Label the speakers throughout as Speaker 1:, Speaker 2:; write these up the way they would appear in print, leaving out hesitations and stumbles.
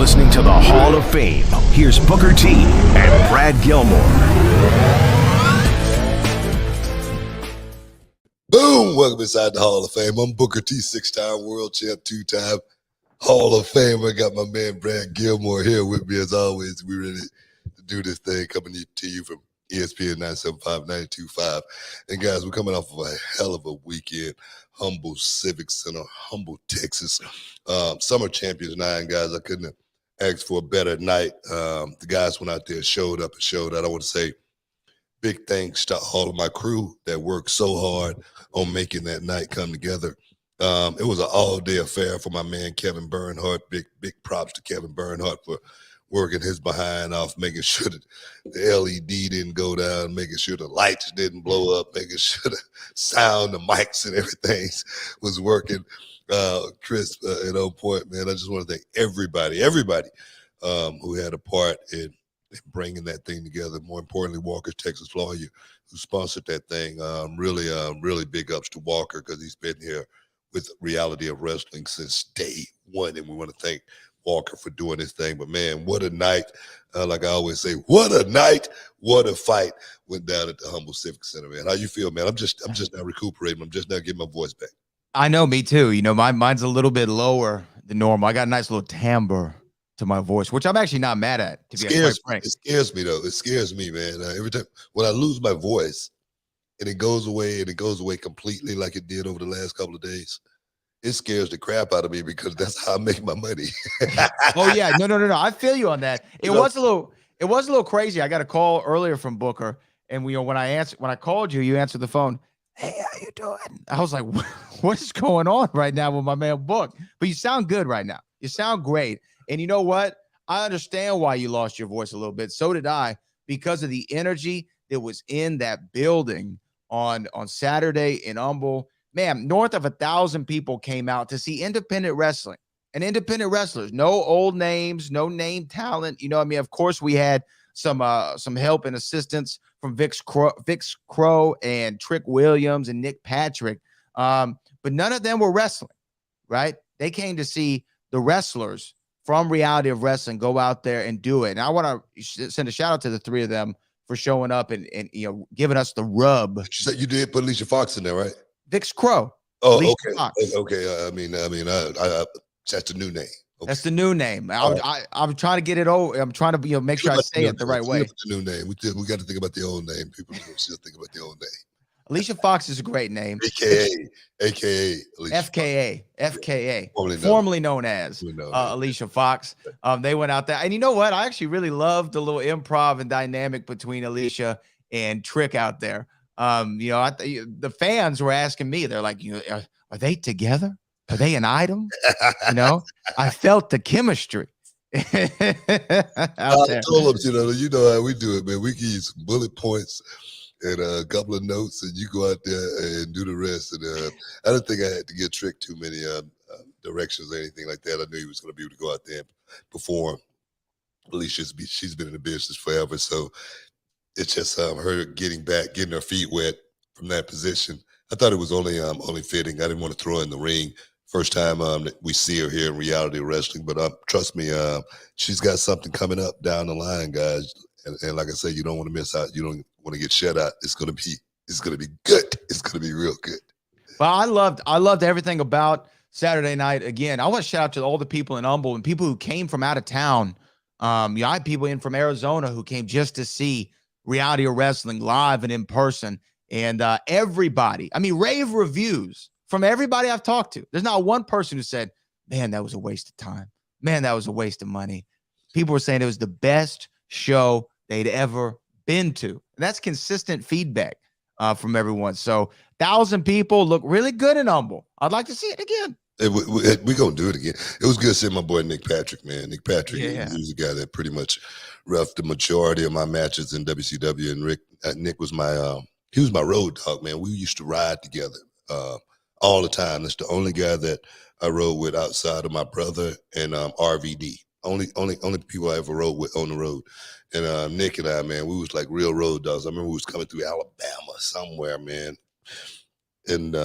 Speaker 1: listening to the Hall of Fame. Here's Booker T and Brad Gilmore.
Speaker 2: Boom! Welcome inside the Hall of Fame. I'm Booker T, 6-time world champ, 2-time Hall of Famer. Got my man Brad Gilmore here with me as always. We're ready to do this thing coming to you from ESPN 975, 92.5. And guys, we're coming off of a hell of a weekend. Humble Civic Center, Humble, Texas. Summer Champions 9, guys. I couldn't have asked for a better night. The guys went out there, showed up and showed out. I want to say big thanks to all of my crew that worked so hard on making that night come together. It was an all-day affair for my man Kevin Bernhardt. Big props to Kevin Bernhardt for working his behind off, making sure that the LED didn't go down, making sure the lights didn't blow up, making sure the sound, the mics and everything was working crisp and on point, man. I just want to thank everybody who had a part in bringing that thing together. More importantly, Walker Texas Lawyer, who sponsored that thing. Really big ups to Walker because he's been here with Reality of Wrestling since day one, and we want to thank Walker for doing this thing. But man, what a night. Like I always say, what a night, what a fight went down at the Humble Civic Center, man. How you feel, man? I'm just now recuperating. I'm just now getting my voice back.
Speaker 3: I know, me too. You know, mine's a little bit lower than normal. I got a nice little timbre to my voice, which I'm actually not mad at, to be quite frank.
Speaker 2: It scares me, though. It scares me, man. Every time when I lose my voice and it goes away completely like it did over the last couple of days, it scares the crap out of me because that's how I make my money.
Speaker 3: Oh yeah, no. I feel you on that. It was a little crazy. I got a call earlier from Booker, and when I called you, you answered the phone. Hey, how you doing? I was like, what is going on right now with my man Book? But you sound good right now. You sound great. And you know what? I understand why you lost your voice a little bit. So did I, because of the energy that was in that building on Saturday in Humble. Man, north of 1,000 people came out to see independent wrestling and independent wrestlers. No old names, no name talent. You know what I mean? Of course, we had some help and assistance from Vix Crow and Trick Williams and Nick Patrick. But none of them were wrestling, right? They came to see the wrestlers from Reality of Wrestling go out there and do it. And I want to send a shout out to the three of them for showing up and giving us the rub.
Speaker 2: You said you did put Alicia Fox in there, right?
Speaker 3: Vix Crow.
Speaker 2: Oh, okay. Fox. Okay. I mean, that's the new name. Okay.
Speaker 3: That's the new name. I'm trying to get it over. I'm trying to make sure I say it the right way.
Speaker 2: The new name. We got to think about the old name. People still think about the old name.
Speaker 3: Alicia Fox is a great name.
Speaker 2: AKA Alicia
Speaker 3: FKA, formerly known as Alicia Fox. They went out there, and you know what? I actually really loved the little improv and dynamic between Alicia and Trick out there. The fans were asking me, they're like, are they together? Are they an item? I felt the chemistry.
Speaker 2: I told them, you know how we do it, man. We give you some bullet points and a couple of notes, and you go out there and do the rest. And I didn't think I had to give Trick too many directions or anything like that. I knew he was going to be able to go out there and perform. Alicia, she's been in the business forever, so it's just her getting her feet wet from that position. I thought it was only fitting. I didn't want to throw her in the ring. First time that we see her here in Reality Wrestling, but trust me, she's got something coming up down the line, guys. And like I said, you don't want to miss out. You don't want to get shut out. It's gonna be good. It's gonna be real good.
Speaker 3: Well, I loved everything about Saturday night. Again, I want to shout out to all the people in Humble and people who came from out of town. I had people in from Arizona who came just to see Reality of Wrestling live and in person. And everybody, rave reviews from everybody I've talked to. There's not one person who said, man, that was a waste of time. Man, that was a waste of money. People were saying it was the best show they'd ever been to. And that's consistent feedback from everyone. So 1,000 people look really good in Humble. I'd like to see it again.
Speaker 2: We're going to do it again. It was good seeing my boy Nick Patrick, man. Nick Patrick, he was the guy that pretty much roughed the majority of my matches in WCW. And Nick was he was my road dog, man. We used to ride together all the time. That's the only guy that I rode with outside of my brother and RVD. Only people I ever rode with on the road. And Nick and I, man, we was like real road dogs. I remember we was coming through Alabama somewhere, man. And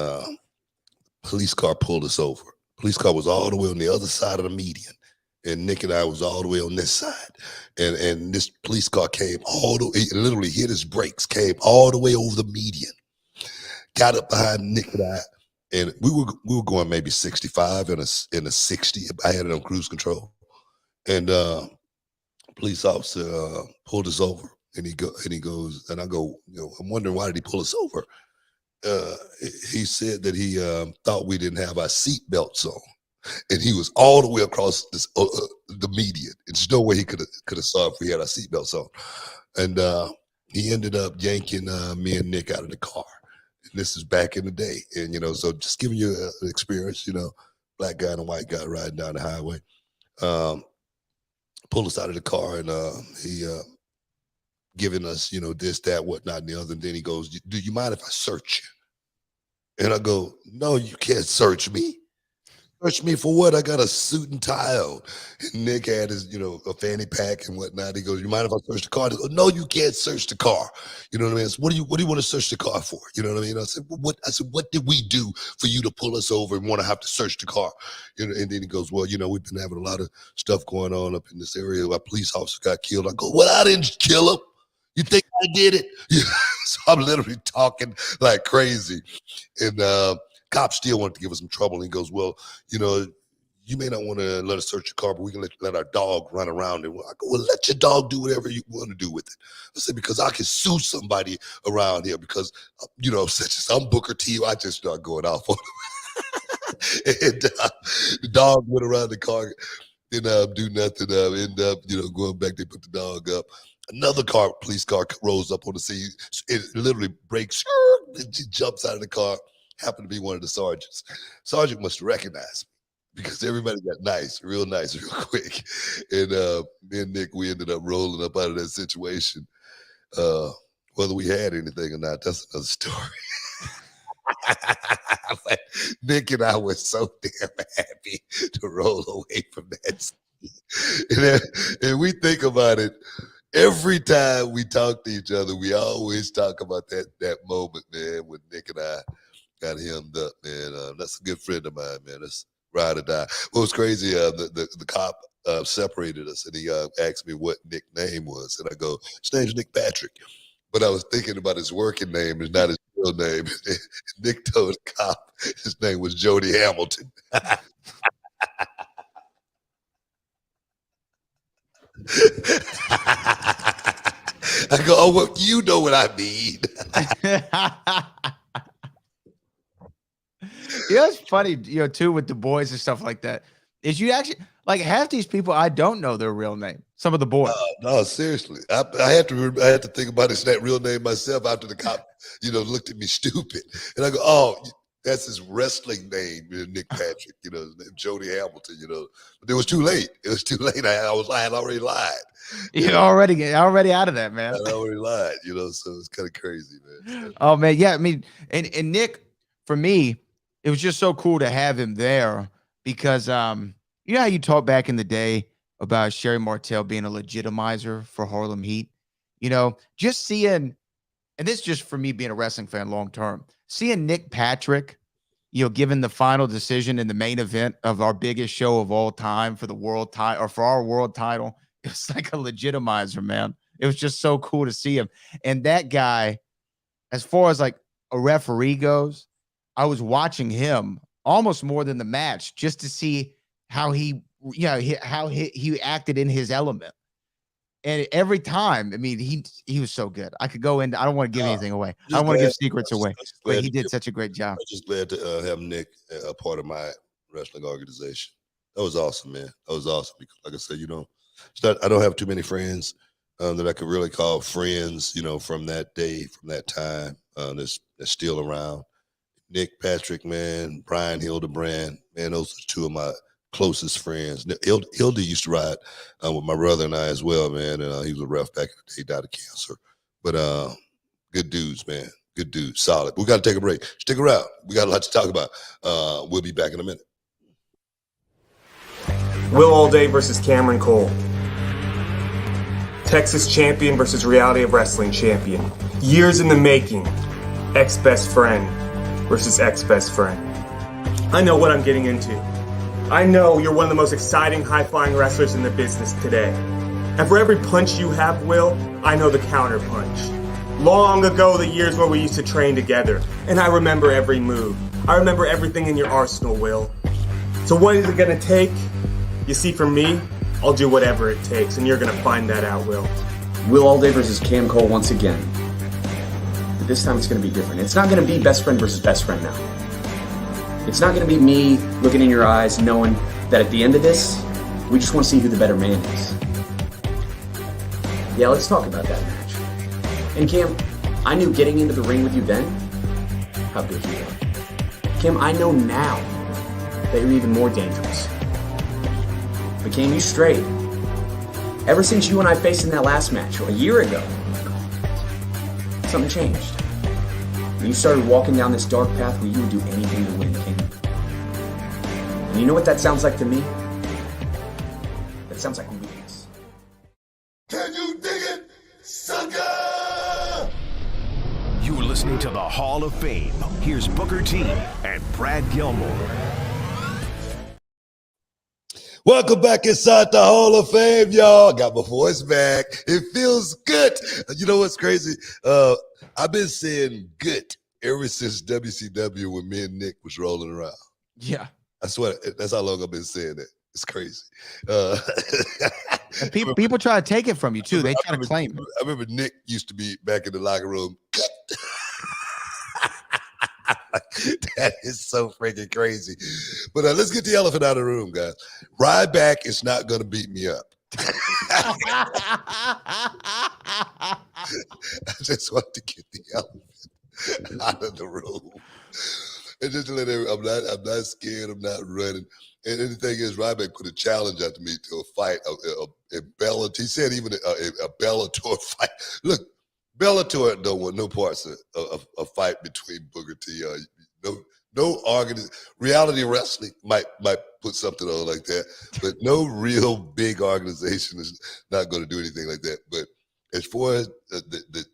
Speaker 2: police car pulled us over. Police car was all the way on the other side of the median. and Nick and I was all the way on this side, and this police car came all the way, it literally hit his brakes, came all the way over the median, got up behind Nick and I, and we were going maybe 65 in a 60. I had it on cruise control, and police officer pulled us over, and he goes, and I go, I'm wondering, why did he pull us over? He said that he thought we didn't have our seat belts on, and he was all the way across this the median. There's no way he could have saw if we had our seat belts on, and he ended up yanking me and Nick out of the car. And this is back in the day, and so just giving you an experience, black guy and a white guy riding down the highway, pulled us out of the car, and he giving us, this, that, whatnot, and the other. And then he goes, "Do you mind if I search you?" And I go, "No, you can't search me. Search me for what? I got a suit and tie on." And Nick had his, a fanny pack and whatnot. He goes, "You mind if I search the car?" I go, "No, you can't search the car." You know what I mean? So what do you want to search the car for? You know what I mean? I said, what did we do for you to pull us over and want to have to search the car? And then he goes, "Well, we've been having a lot of stuff going on up in this area. A police officer got killed." I go, "Well, I didn't kill him. You think I did it?" So I'm literally talking like crazy. And cops still wanted to give us some trouble. And he goes, "Well, you may not want to let us search your car, but we can let our dog run around." And I go, "Well, let your dog do whatever you want to do with it." I said, "Because I can sue somebody around here because, such as I'm Booker T." I just start going off on him. And the dog went around the car, didn't do nothing. End up, going back. They put the dog up. Another police car rolls up on the scene. It literally breaks. He jumps out of the car. Happened to be one of the sergeants. Sergeant must recognize me because everybody got real nice, real quick. And me and Nick, we ended up rolling up out of that situation. Whether we had anything or not, that's another story. But Nick and I were so damn happy to roll away from that scene. And we think about it. Every time we talk to each other, we always talk about that moment, man, when Nick and I got hemmed up, man. That's a good friend of mine, man. That's ride or die. What was crazy, the cop separated us, and he asked me what Nick's name was, and I go, "His name's Nick Patrick." But I was thinking about his working name, is not his real name. Nick told the cop his name was Jody Hamilton. I go, "Oh, well, you know what I mean."
Speaker 3: It's funny, too, with the boys and stuff like that, is you actually, like, half these people, I don't know their real name. Some of the boys.
Speaker 2: No, seriously. I had to think about his real name myself after the cop, looked at me stupid. And I go, "Oh, that's his wrestling name, Nick Patrick, his name, Jody Hamilton, But it was too late. It was too late. I had already lied.
Speaker 3: You're already out of that, man.
Speaker 2: I already lied, so it's kind of crazy, man.
Speaker 3: Oh, man. Yeah. I mean, and Nick, for me, it was just so cool to have him there because, you know how you talk back in the day about Sherry Martel being a legitimizer for Harlem Heat? Just seeing, and this is just for me being a wrestling fan long term, seeing Nick Patrick, given the final decision in the main event of our biggest show of all time for the world title, or for our world title, it was like a legitimizer, man. It was just so cool to see him. And that guy, as far as like a referee goes, I was watching him almost more than the match just to see how he acted in his element. And every time, I mean, he was so good. I could go into, I don't want to give anything away. I don't want to give secrets away, but he did such a great job.
Speaker 2: I'm just glad to have Nick a part of my wrestling organization. That was awesome, man. That was awesome. Because like I said, I don't have too many friends that I could really call friends, from that day, from that time, that's still around. Nick Patrick, man, Brian Hildebrand, man, those are two of my closest friends. Hildy used to ride with my brother and I as well, man. And he was a ref back in the day, died of cancer. But good dudes, man. Good dudes, solid. We got to take a break. Stick around. We got a lot to talk about. We'll be back in a minute.
Speaker 4: Will Allday versus Cameron Cole. Texas champion versus Reality of Wrestling champion. Years in the making. Ex-best friend versus ex-best friend. I know what I'm getting into. I know you're one of the most exciting, high-flying wrestlers in the business today. And for every punch you have, Will, I know the counter punch. Long ago, the years where we used to train together, and I remember every move. I remember everything in your arsenal, Will. So what is it gonna take? You see, for me, I'll do whatever it takes, and you're gonna find that out, Will.
Speaker 5: Will Alday versus Cam Cole once again. But this time it's gonna be different. It's not gonna be best friend versus best friend now. It's not gonna be me looking in your eyes knowing that at the end of this, we just wanna see who the better man is. Yeah, let's talk about that match. And Cam, I knew getting into the ring with you then how good you were. Cam, I know now that you're even more dangerous. But Cam, you strayed. Ever since you and I faced in that last match, a year ago, something changed. You started walking down this dark path where you would do anything to win, Cam. And you know what that sounds like to me? That sounds like weakness.
Speaker 2: Can you dig it, sucker?
Speaker 1: You're listening to the Hall of Fame. Here's Booker T and Brad Gilmore.
Speaker 2: Welcome back inside the Hall of Fame, y'all. Got my voice back. It feels good. You know what's crazy? I've been saying good ever since WCW when me and Nick was rolling around.
Speaker 3: Yeah.
Speaker 2: I swear, that's how long I've been saying it. It's crazy.
Speaker 3: And people try to take it from you too. They try to claim it.
Speaker 2: I remember Nick used to be back in the locker room. That is so freaking crazy. But let's get the elephant out of the room, guys. Ryback is not going to beat me up. I just want to get the elephant out of the room. And just to let everyone, I'm not scared. I'm not running. And the thing is, Ryback put a challenge out to me to a fight, a Bellator. He said even a Bellator fight. Look, Bellator don't want no parts of a fight between Booker T. No argument. Reality wrestling might put something on like that, but no real big organization is not going to do anything like that. But as far as the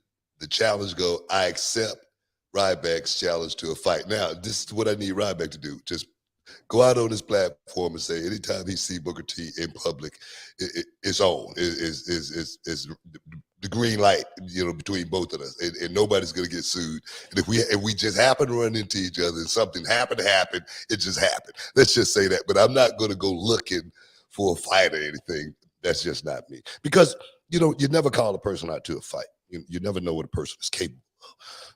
Speaker 2: challenge go, I accept Ryback's challenge to a fight. Now, this is what I need Ryback to do. Just go out on his platform and say anytime he see Booker T in public, it's on. Is the green light, between both of us, and nobody's gonna get sued. And if we just happen to run into each other and something happened, it just happened. Let's just say that. But I'm not gonna go looking for a fight or anything. That's just not me. Because you never call a person out to a fight. You never know what a person is capable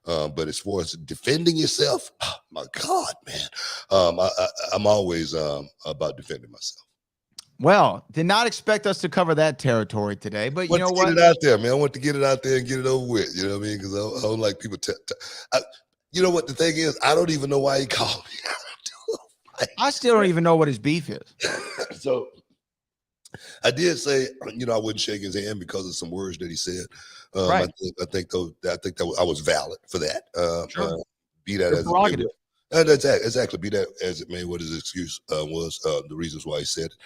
Speaker 2: of. But as far as defending yourself, oh my God, man, I'm always about defending myself.
Speaker 3: Well, did not expect us to cover that territory today, but you know what?
Speaker 2: Get it out there, man. I want to get it out there and get it over with. You know what I mean? Because I don't like people. You know what the thing is? I don't even know why he called me.
Speaker 3: I still don't even know what his beef is.
Speaker 2: So I did say, I wouldn't shake his hand because of some words that he said.
Speaker 3: Right.
Speaker 2: I think that I was valid for that.
Speaker 3: Sure.
Speaker 2: Be that
Speaker 3: Your
Speaker 2: as
Speaker 3: prerogative.
Speaker 2: That's exactly. Be that as it may, what his excuse was, the reasons why he said it.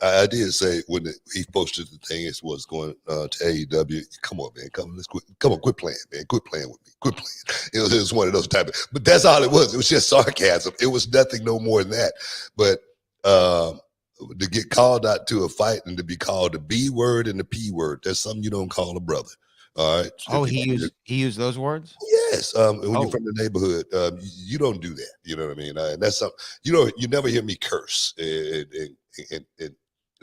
Speaker 2: I did say when he posted the thing, it was going to AEW. Come on, man, quit playing, man, quit playing with me, quit playing. It was one of those type of. But that's all it was. It was just sarcasm. It was nothing, no more than that. But to get called out to a fight and to be called the B word and the P word, that's something you don't call a brother. All right.
Speaker 3: Oh, he used those words?
Speaker 2: Yes. When you're from the neighborhood, you don't do that. You know what I mean? And that's something, you never hear me curse and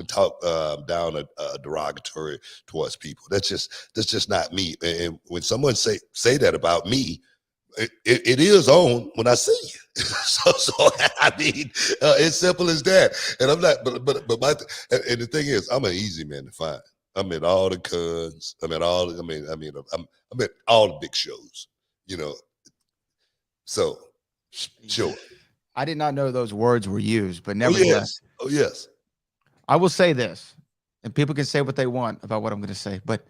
Speaker 2: talk down a derogatory towards people. That's just not me. And when someone say that about me, it is on when I see you. so I mean, it's simple as that. And I'm not, but and the thing is, I'm an easy man to find. I'm at all the cons. I'm at all the big shows. So sure.
Speaker 3: I did not know those words were used, but nevertheless.
Speaker 2: Oh yes.
Speaker 3: I will say this, and people can say what they want about what I'm going to say, but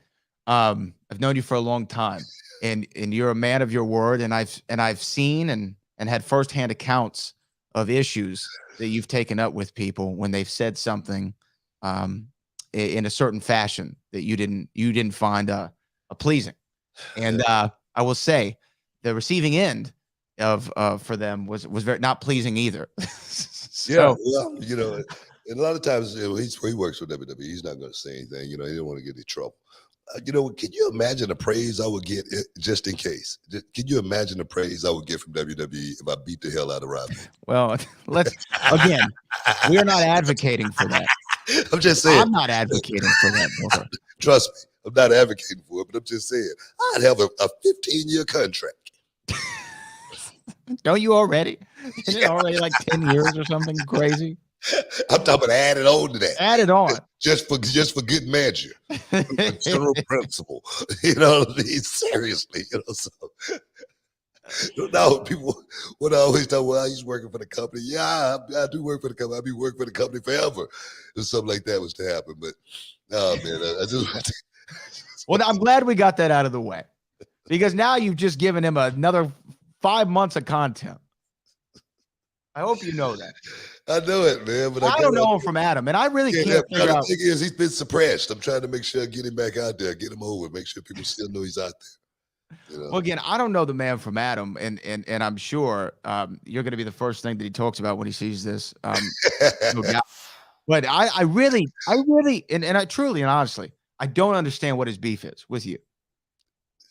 Speaker 3: I've known you for a long time, and you're a man of your word, and I've seen and had firsthand accounts of issues that you've taken up with people when they've said something in a certain fashion that you didn't find pleasing. And I will say the receiving end for them was very not pleasing either.
Speaker 2: Yeah,
Speaker 3: So
Speaker 2: well, and a lot of times he works for WWE. He's not going to say anything. He didn't want to get in trouble. Can you imagine the praise I would get just in case? Can you imagine the praise I would get from WWE if I beat the hell out of Rob?
Speaker 3: well, again, we are not advocating for that.
Speaker 2: I'm just saying.
Speaker 3: I'm not advocating for that, Booker.
Speaker 2: Trust me, I'm not advocating for it, but I'm just saying I'd have a 15-year contract.
Speaker 3: Don't you already? Isn't it already like 10 years or something crazy?
Speaker 2: I'm talking about added on to that.
Speaker 3: Add it on.
Speaker 2: Just for good measure. General principle. Seriously, so now people would always talk, well, he's working for the company. Yeah, I do work for the company. I'll be working for the company forever. If something like that was to happen. But no, man, I just
Speaker 3: well, I'm glad we got that out of the way. Because now you've just given him another 5 months of content. I hope you know that.
Speaker 2: I know it, man. But
Speaker 3: I don't know him from Adam, and I really can't figure out.
Speaker 2: The thing is, he's been suppressed. I'm trying to make sure I get him back out there, get him over, make sure people still know he's out there.
Speaker 3: Well, again, I don't know the man from Adam, and I'm sure you're going to be the first thing that he talks about when he sees this. No doubt. But I really, and I truly and honestly, I don't understand what his beef is with you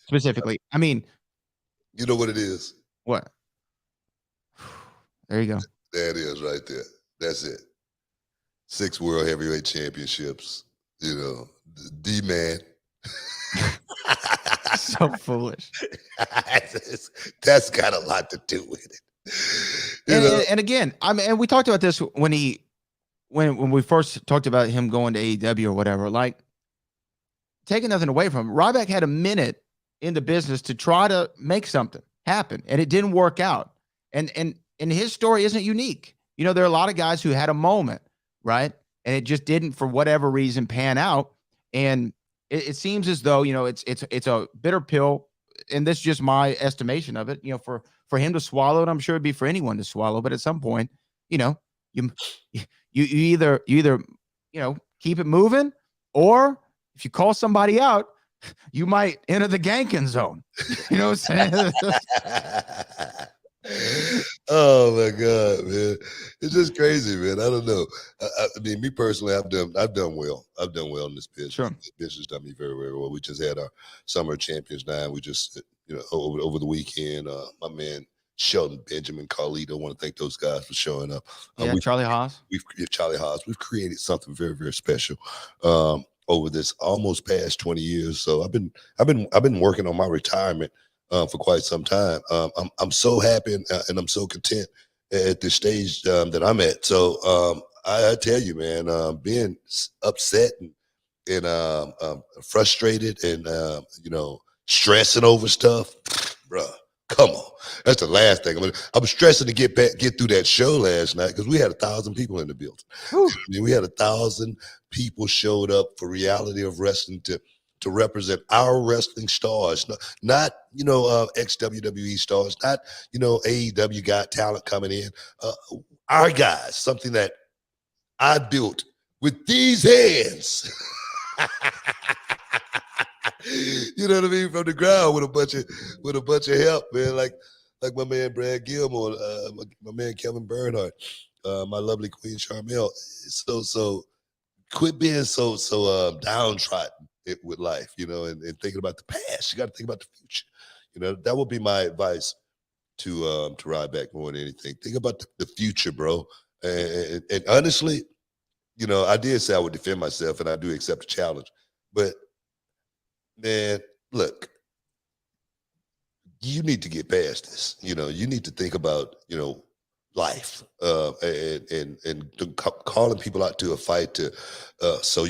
Speaker 3: specifically. I mean,
Speaker 2: you know what it is?
Speaker 3: What? There you go.
Speaker 2: There it is right there. That's it. 6 World Heavyweight Championships. D-Man.
Speaker 3: So foolish.
Speaker 2: That's got a lot to do with it.
Speaker 3: And again, and we talked about this when we first talked about him going to AEW or whatever, like taking nothing away from him. Ryback had a minute in the business to try to make something happen, and it didn't work out. And his story isn't unique. There are a lot of guys who had a moment, right? And it just didn't, for whatever reason, pan out. And it seems as though, it's a bitter pill. And this is just my estimation of it, for him to swallow it. I'm sure it'd be for anyone to swallow. But at some point, you either keep it moving, or if you call somebody out, you might enter the ganking zone. You know what I'm saying?
Speaker 2: Oh my God, man. It's just crazy, man. I don't know. I mean, me personally, I've done well. I've done well in this business.
Speaker 3: Sure.
Speaker 2: This business done me very, very well. We just had our Summer Champions Night. We just, over the weekend, my man Shelton Benjamin, Carlito, I want to thank those guys for showing up.
Speaker 3: Charlie Haas.
Speaker 2: Charlie Haas. We've created something very, very special over this almost past 20 years. So I've been working on my retirement for quite some time. I'm so happy and I'm so content at this stage that I'm at. So I tell you, man, being upset and frustrated and stressing over stuff, bruh. Come on, that's the last thing. I was stressing to get through that show last night because we had 1,000 people in the building. I mean, we had 1,000 people showed up for Reality of Wrestling to represent our wrestling stars, not ex-WWE stars, not AEW got talent coming in. Our guys, something that I built with these hands. You know what I mean? From the ground with a bunch of help, man. Like my man Brad Gilmore, my man Kevin Bernhardt, my lovely Queen Charmel. So quit being so downtrodden with life, and thinking about the past. You got to think about the future. That would be my advice to Ryback more than anything. Think about the future, bro. And honestly, I did say I would defend myself, and I do accept the challenge. But man, look, you need to get past this. You need to think about life and calling people out to a fight so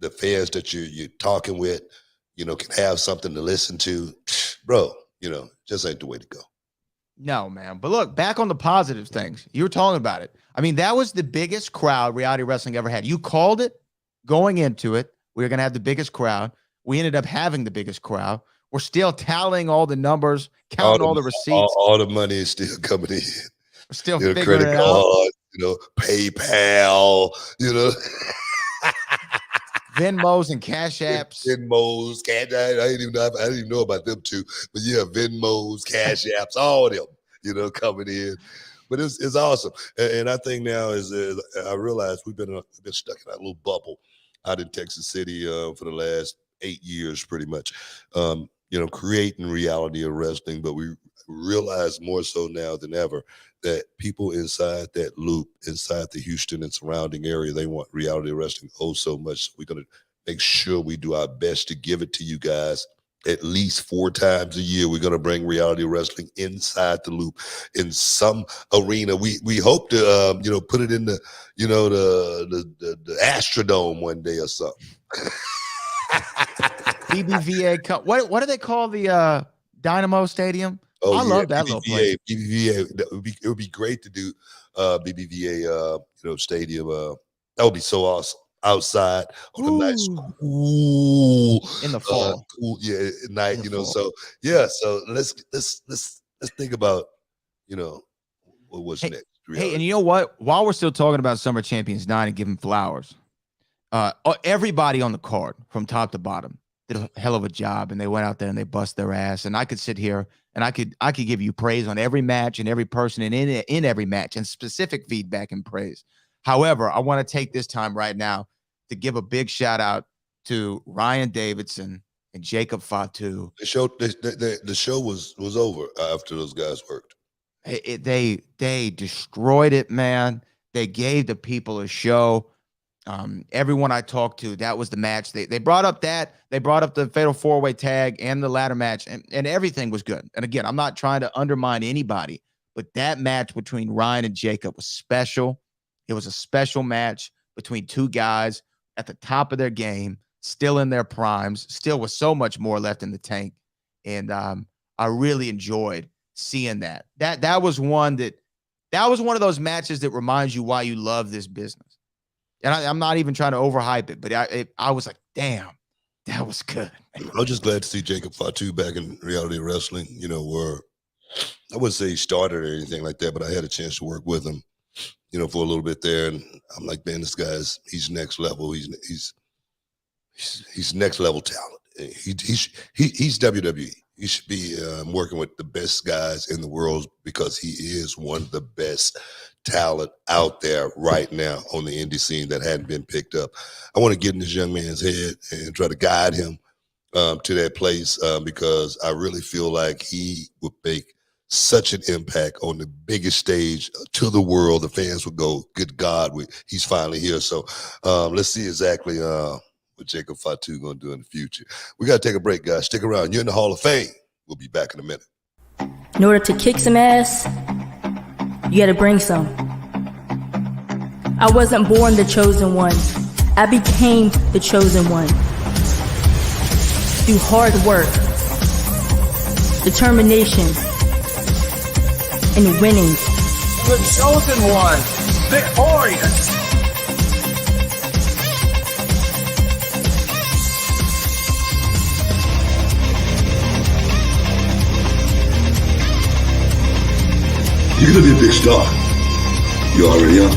Speaker 2: the fans that you're talking with, can have something to listen to, bro. Just ain't the way to go.
Speaker 3: No, man. But look, back on the positive things. You were talking about it. I mean, that was the biggest crowd Reality Wrestling ever had. You called it going into it. We were going to have the biggest crowd. We ended up having the biggest crowd. We're still tallying all the numbers, counting all the receipts.
Speaker 2: All the money is still coming in.
Speaker 3: We're still figuring
Speaker 2: credit
Speaker 3: it
Speaker 2: card, PayPal,
Speaker 3: Venmos and Cash Apps.
Speaker 2: Venmos, Cash. I didn't even know about them too, but yeah, Venmos, Cash Apps, all of them. coming in. But it's awesome. And I think now I realize we've been stuck in that little bubble out in Texas City for the last 8 years, pretty much, creating reality of wrestling. But we realize more so now than ever that people inside that loop, inside the Houston and surrounding area, they want reality wrestling so much. So we're going to make sure we do our best to give it to you guys. At least 4 times a year, we're going to bring reality wrestling inside the loop in some arena. We hope to, put it in the Astrodome one day or something.
Speaker 3: BBVA Cup. What do they call the Dynamo Stadium? I love that little place.
Speaker 2: BBVA. It would be great to do BBVA, stadium. That would be so awesome. Outside on a nice cool
Speaker 3: in the fall,
Speaker 2: at night, fall. So let's think about what's next. Reality.
Speaker 3: Hey, and you know what? While we're still talking about Summer Champions 9 and giving flowers, everybody on the card from top to bottom did a hell of a job, and they went out there and they bust their ass. And I could sit here and I could give you praise on every match and every person in every match and specific feedback and praise. However, I want to take this time right now to give a big shout out to Ryan Davidson and Jacob Fatu.
Speaker 2: The show was over after those guys worked.
Speaker 3: They destroyed it, man. They gave the people a show. Everyone I talked to, that was the match. They brought up that. They brought up the fatal 4-way tag and the ladder match, and everything was good. And again, I'm not trying to undermine anybody, but that match between Ryan and Jacob was special. It was a special match between 2 guys at the top of their game, still in their primes, still with so much more left in the tank. And I really enjoyed seeing that. That was one of those matches that reminds you why you love this business. And I'm not even trying to overhype it, but I was like, damn, that was good.
Speaker 2: I was just glad to see Jacob Fatu back in reality wrestling, where I wouldn't say he started or anything like that, but I had a chance to work with him, for a little bit there. And I'm like, man, this guy's, he's next level. He's next level talent. He's WWE. He should be working with the best guys in the world because he is one of the best talent out there right now on the indie scene that hadn't been picked up. I want to get in this young man's head and try to guide him to that place because I really feel like he would make such an impact on the biggest stage to the world. The fans would go, good God, he's finally here. So let's see exactly what Jacob Fatu going to do in the future. We got to take a break, guys. Stick around. You're in the Hall of Fame. We'll be back in a minute.
Speaker 6: In order to kick some ass, you got to bring some. I wasn't born the chosen one. I became the chosen one. Through hard work, determination, and winning.
Speaker 7: The chosen one, victorious.
Speaker 2: You're gonna be a big star. You already are.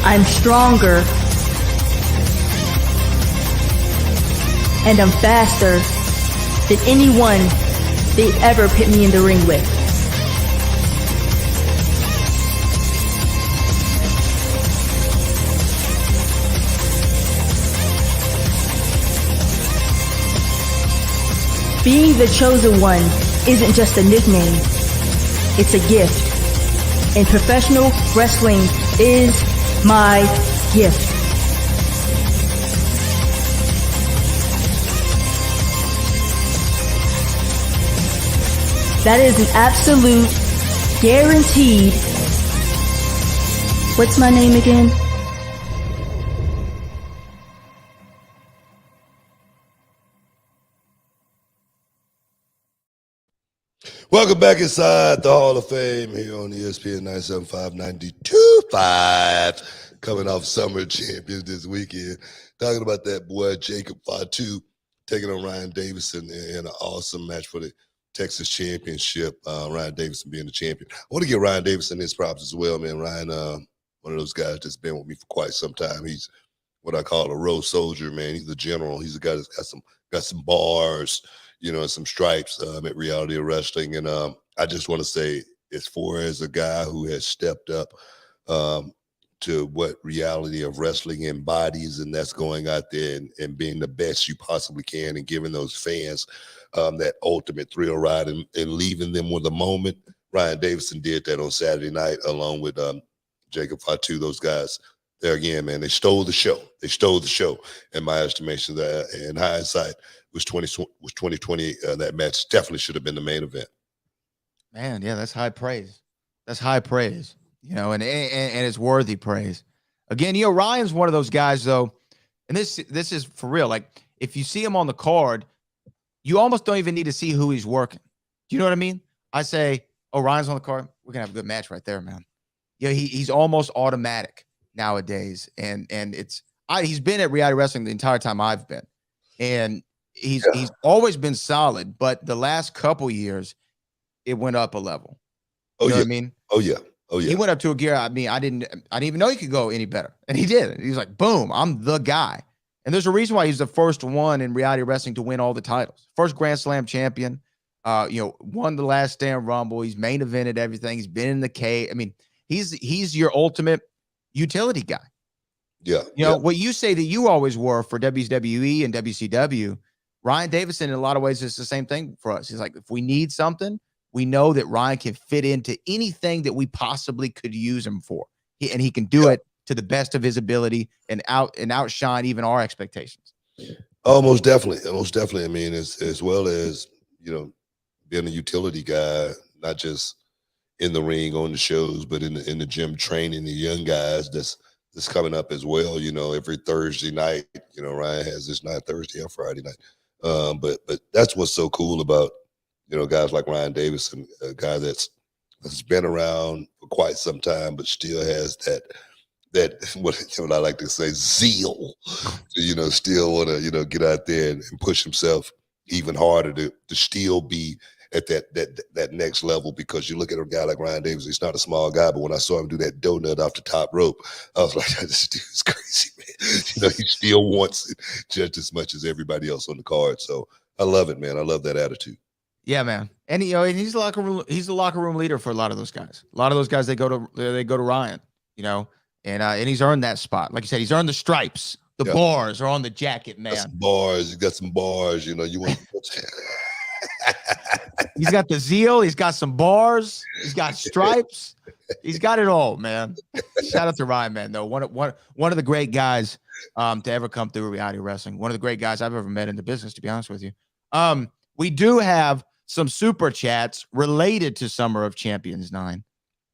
Speaker 6: I'm stronger. And I'm faster than anyone they ever put me in the ring with. Being the chosen one isn't just a nickname, it's a gift. And professional wrestling is my gift. That is an absolute guaranteed. What's my name again?
Speaker 2: Welcome back inside the Hall of Fame here on ESPN 97.5, 92.5, coming off Summer Champions this weekend. Talking about that boy, Jacob Fatu, taking on Ryan Davidson in an awesome match for the Texas Championship. Ryan Davidson being the champion. I want to give Ryan Davidson his props as well, man. Ryan, one of those guys that's been with me for quite some time. He's what I call a road soldier, man. He's a general. He's a guy that's got some bars, you know, and some stripes at Reality of Wrestling. And I just want to say, as far as a guy who has stepped up to what Reality of Wrestling embodies, and that's going out there and being the best you possibly can and giving those fans that ultimate thrill ride and leaving them with a moment. Ryan Davison did that on Saturday night along with Jacob Fatu, those guys. There again, man, they stole the show. They stole the show, in my estimation. In hindsight, was 2020. That match definitely should have been the main event.
Speaker 3: Man, yeah, that's high praise. That's high praise, you know, and it's worthy praise. Again, you know, Ryan's one of those guys, though, and this is for real. Like, if you see him on the card, you almost don't even need to see who he's working. Do you know what I mean? I say, oh, Ryan's on the card. We're gonna have a good match right there, man. Yeah, he's almost automatic nowadays, and he's been at Reality Wrestling the entire time I've been, and he's always been solid. But the last couple years, it went up a level. You know what I mean?
Speaker 2: Oh yeah.
Speaker 3: He went up to a gear. I mean, I didn't even know he could go any better, and he did. He was like, boom, I'm the guy. And there's a reason why he's the first one in Reality Wrestling to win all the titles. First Grand Slam champion. You know, won the Last Stand Rumble. He's main evented everything. He's been in the K. I mean, he's your ultimate utility guy.
Speaker 2: Yeah.
Speaker 3: You know, what you say that you always were for WWE and WCW, Ryan Davison, in a lot of ways, is the same thing for us. He's like, if we need something, we know that Ryan can fit into anything that we possibly could use him for. He can do it to the best of his ability and outshine even our expectations.
Speaker 2: Oh, most definitely. Most definitely. I mean, as well as, you know, being a utility guy, not just in the ring on the shows, but in the gym training the young guys that's coming up as well. You know, every Thursday night, you know, Ryan has this night, Thursday or Friday night. But that's what's so cool about, you know, guys like Ryan Davison, a guy that's been around for quite some time, but still has that what I like to say, zeal, you know, still want to, you know, get out there and push himself even harder to still be at that next level. Because you look at a guy like Ryan Davis, he's not a small guy, but when I saw him do that donut off the top rope, I was like, this dude is crazy, man. You know, he still wants it just as much as everybody else on the card. So I love it, man. I love that attitude.
Speaker 3: Yeah, man. And you know, and he's the locker room leader for a lot of those guys. A lot of those guys, they go to Ryan, you know, and he's earned that spot. Like you said, he's earned the stripes. The bars are on the jacket, man.
Speaker 2: You got some bars, you know, you want
Speaker 3: He's got the zeal, he's got some bars, he's got stripes, he's got it all, man. Shout out to Ryan, man. Though one of the great guys to ever come through Reality Wrestling. One of the great guys I've ever met in the business, to be honest with you. We do have some super chats related to Summer of Champions 9.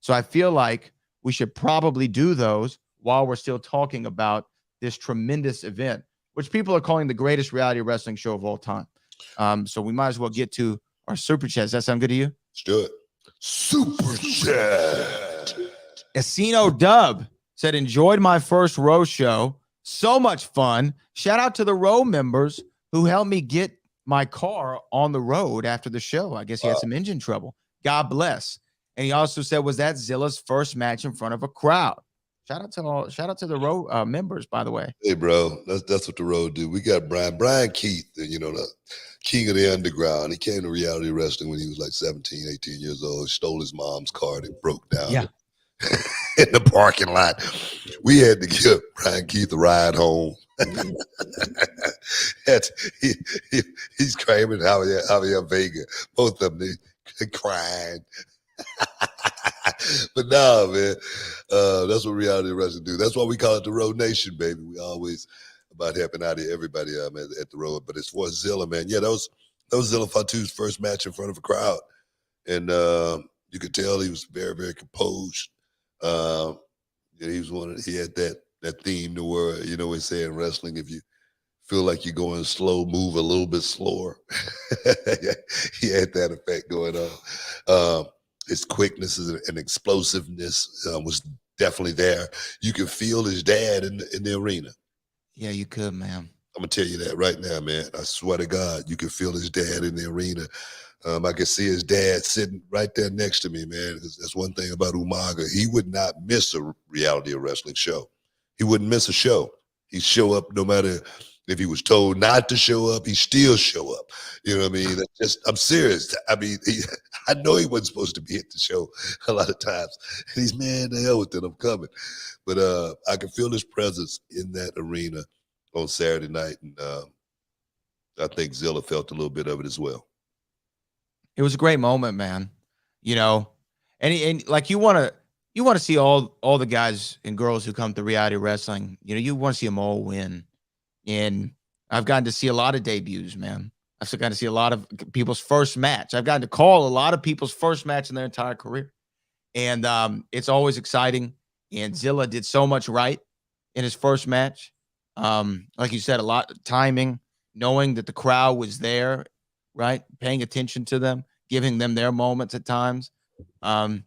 Speaker 3: So I feel like we should probably do those while we're still talking about this tremendous event, which people are calling the greatest reality wrestling show of all time. So we might as well get to our super chats. Does that sound good to you?
Speaker 2: Let's do it. Super chat.
Speaker 3: Casino Dub said, enjoyed my first row show. So much fun. Shout out to the row members who helped me get my car on the road after the show. I guess he had some engine trouble. God bless. And he also said, was that Zilla's first match in front of a crowd? Shout out to the row members, by the way.
Speaker 2: Hey, bro, that's what the road do. We got Brian Keith, you know, the king of the underground. He came to Reality Wrestling when he was like 17, 18 years old. He stole his mom's car and broke down in the parking lot. We had to give Brian Keith a ride home. He's craving Javier Vega. Both of them, they crying. But nah, man, that's what Reality Wrestling do. That's why we call it the Road Nation, baby. We always about helping out everybody at the road. But as far as Zilla, man, yeah, that was Zilla Fatu's first match in front of a crowd, and you could tell he was very, very composed. He had that theme to where, you know, we say in wrestling, if you feel like you're going slow, move a little bit slower. He had that effect going on. His quickness and explosiveness was definitely there. You could feel his dad in the arena.
Speaker 3: Yeah, you could, man.
Speaker 2: I'm going to tell you that right now, man. I swear to God, you could feel his dad in the arena. I could see his dad sitting right there next to me, man. That's one thing about Umaga. He would not miss a Reality of Wrestling show. He wouldn't miss a show. he show up no matter if he was told not to show up, he still show up. You know what I mean? That's just, I'm serious. I mean, I know he wasn't supposed to be at the show a lot of times. And he's, man, the hell with it, I'm coming. But I can feel his presence in that arena on Saturday night. And I think Zilla felt a little bit of it as well.
Speaker 3: It was a great moment, man. You know, and like you want to see all the guys and girls who come to reality wrestling. You know, you want to see them all win. And I've gotten to see a lot of debuts, man. I've gotten to see a lot of people's first match. I've gotten to call a lot of people's first match in their entire career. And it's always exciting. And Zilla did so much right in his first match. Like you said, a lot of timing, knowing that the crowd was there, right? Paying attention to them, giving them their moments at times, and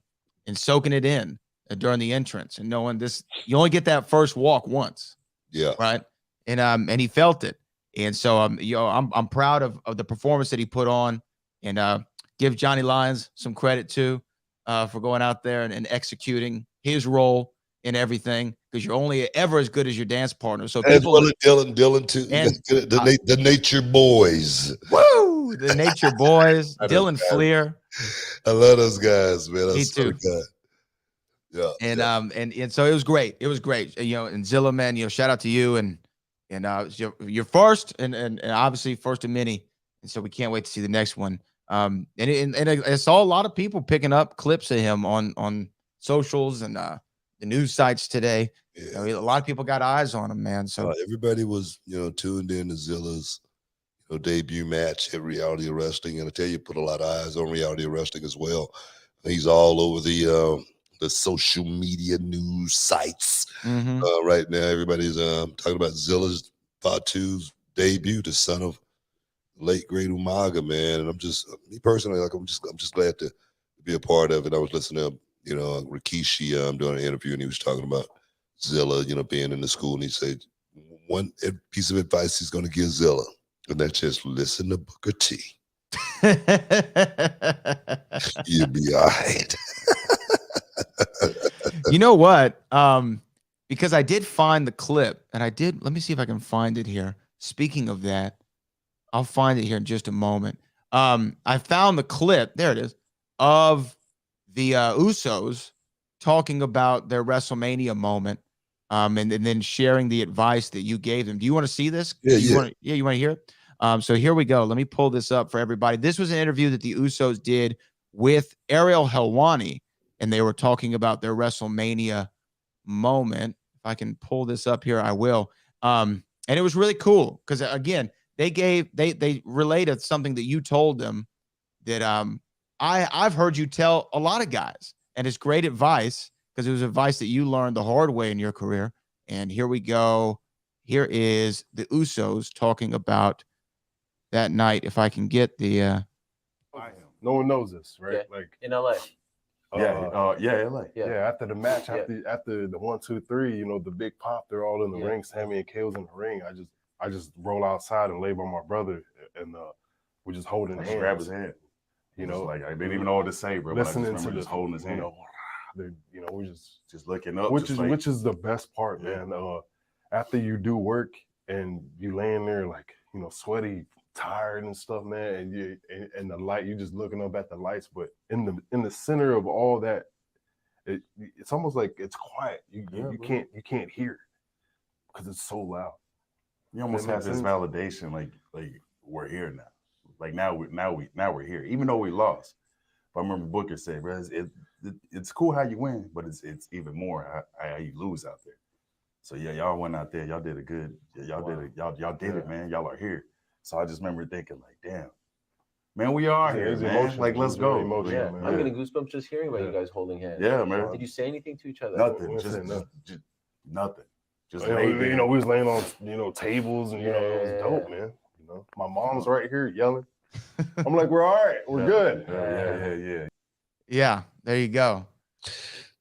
Speaker 3: soaking it in during the entrance and knowing this, you only get that first walk once.
Speaker 2: Yeah.
Speaker 3: Right. And he felt it. And so you know, I'm proud of the performance that he put on, and give Johnny Lyons some credit too, for going out there and executing his role in everything, because you're only ever as good as your dance partner. So
Speaker 2: as
Speaker 3: people,
Speaker 2: well as Dylan too,
Speaker 3: and,
Speaker 2: the Nature Boys.
Speaker 3: Woo! The Nature Boys, Dylan Fleer.
Speaker 2: I love those guys, man.
Speaker 3: Me too.
Speaker 2: Yeah.
Speaker 3: And so it was great. It was great. You know, and Zilla, man, you know, shout out to you and you're first and obviously first of many. And so we can't wait to see the next one. And I saw a lot of people picking up clips of him on socials and the news sites today.
Speaker 2: Yeah.
Speaker 3: You know, a lot of people got eyes on him, man. So
Speaker 2: everybody was, you know, tuned in to Zilla's, you know, debut match at Reality of Wrestling, and I tell you, put a lot of eyes on Reality of Wrestling as well. He's all over the social media news sites right now. Everybody's talking about Zilla's Fatu's debut, the son of late great Umaga, man. And I'm just, me personally, like I'm just glad to be a part of it. I was listening to, you know, Rikishi doing an interview, and he was talking about Zilla, you know, being in the school, and he said one piece of advice he's going to give Zilla, and that's just listen to Booker T. You'll be all right.
Speaker 3: You know what? Because I did find the clip, and let me see if I can find it here. Speaking of that, I'll find it here in just a moment. I found the clip, there it is, of the Usos talking about their WrestleMania moment, and then sharing the advice that you gave them. Do you want to see this?
Speaker 2: Yeah,
Speaker 3: you want to hear it? So here we go. Let me pull this up for everybody. This was an interview that the Usos did with Ariel Helwani, and they were talking about their WrestleMania moment. If I can pull this up here, I will. And it was really cool because, again, they related something that you told them that I've heard you tell a lot of guys, and it's great advice because it was advice that you learned the hard way in your career. And here we go. Here is the Usos talking about that night. If I can get the
Speaker 8: no one knows this, right?
Speaker 9: Yeah.
Speaker 8: Like
Speaker 9: in LA.
Speaker 8: LA.
Speaker 9: Yeah.
Speaker 8: After the match, after the 1, 2, 3, you know, the big pop, they're all in the ring. Sammy and Kale's in the ring. I just roll outside and lay by my brother, and we're just holding hands.
Speaker 10: Grab his hand.
Speaker 8: You know,
Speaker 10: like I didn't even know what to say, bro.
Speaker 8: Listening to
Speaker 10: just holding his hand.
Speaker 8: You know, we're just
Speaker 10: looking up,
Speaker 8: which is the best part, man. After you do work and you laying there like, you know, sweaty, tired and stuff, man, and the light, you just looking up at the lights, but in the center of all that, it's almost like it's quiet. You can't hear because it's so loud.
Speaker 10: You almost have this validation, like we're here now. Like now we're here, even though we lost. But I remember Booker said, bro, it's cool how you win, but it's even more how you lose out there. So yeah, y'all went out there, y'all did a good, y'all did it, man. Y'all are here. So I just remember thinking, like, damn, man, we are here, man. Like, let's go.
Speaker 9: I'm getting goosebumps just hearing about you guys holding hands.
Speaker 10: Yeah, man.
Speaker 9: Did you say anything to each other?
Speaker 10: Nothing. Just nothing. Just
Speaker 8: you know, we was laying on, you know, tables, and you know, it was dope, man. You know, my mom's right here yelling. I'm like, we're all right, we're good.
Speaker 3: Yeah, there you go.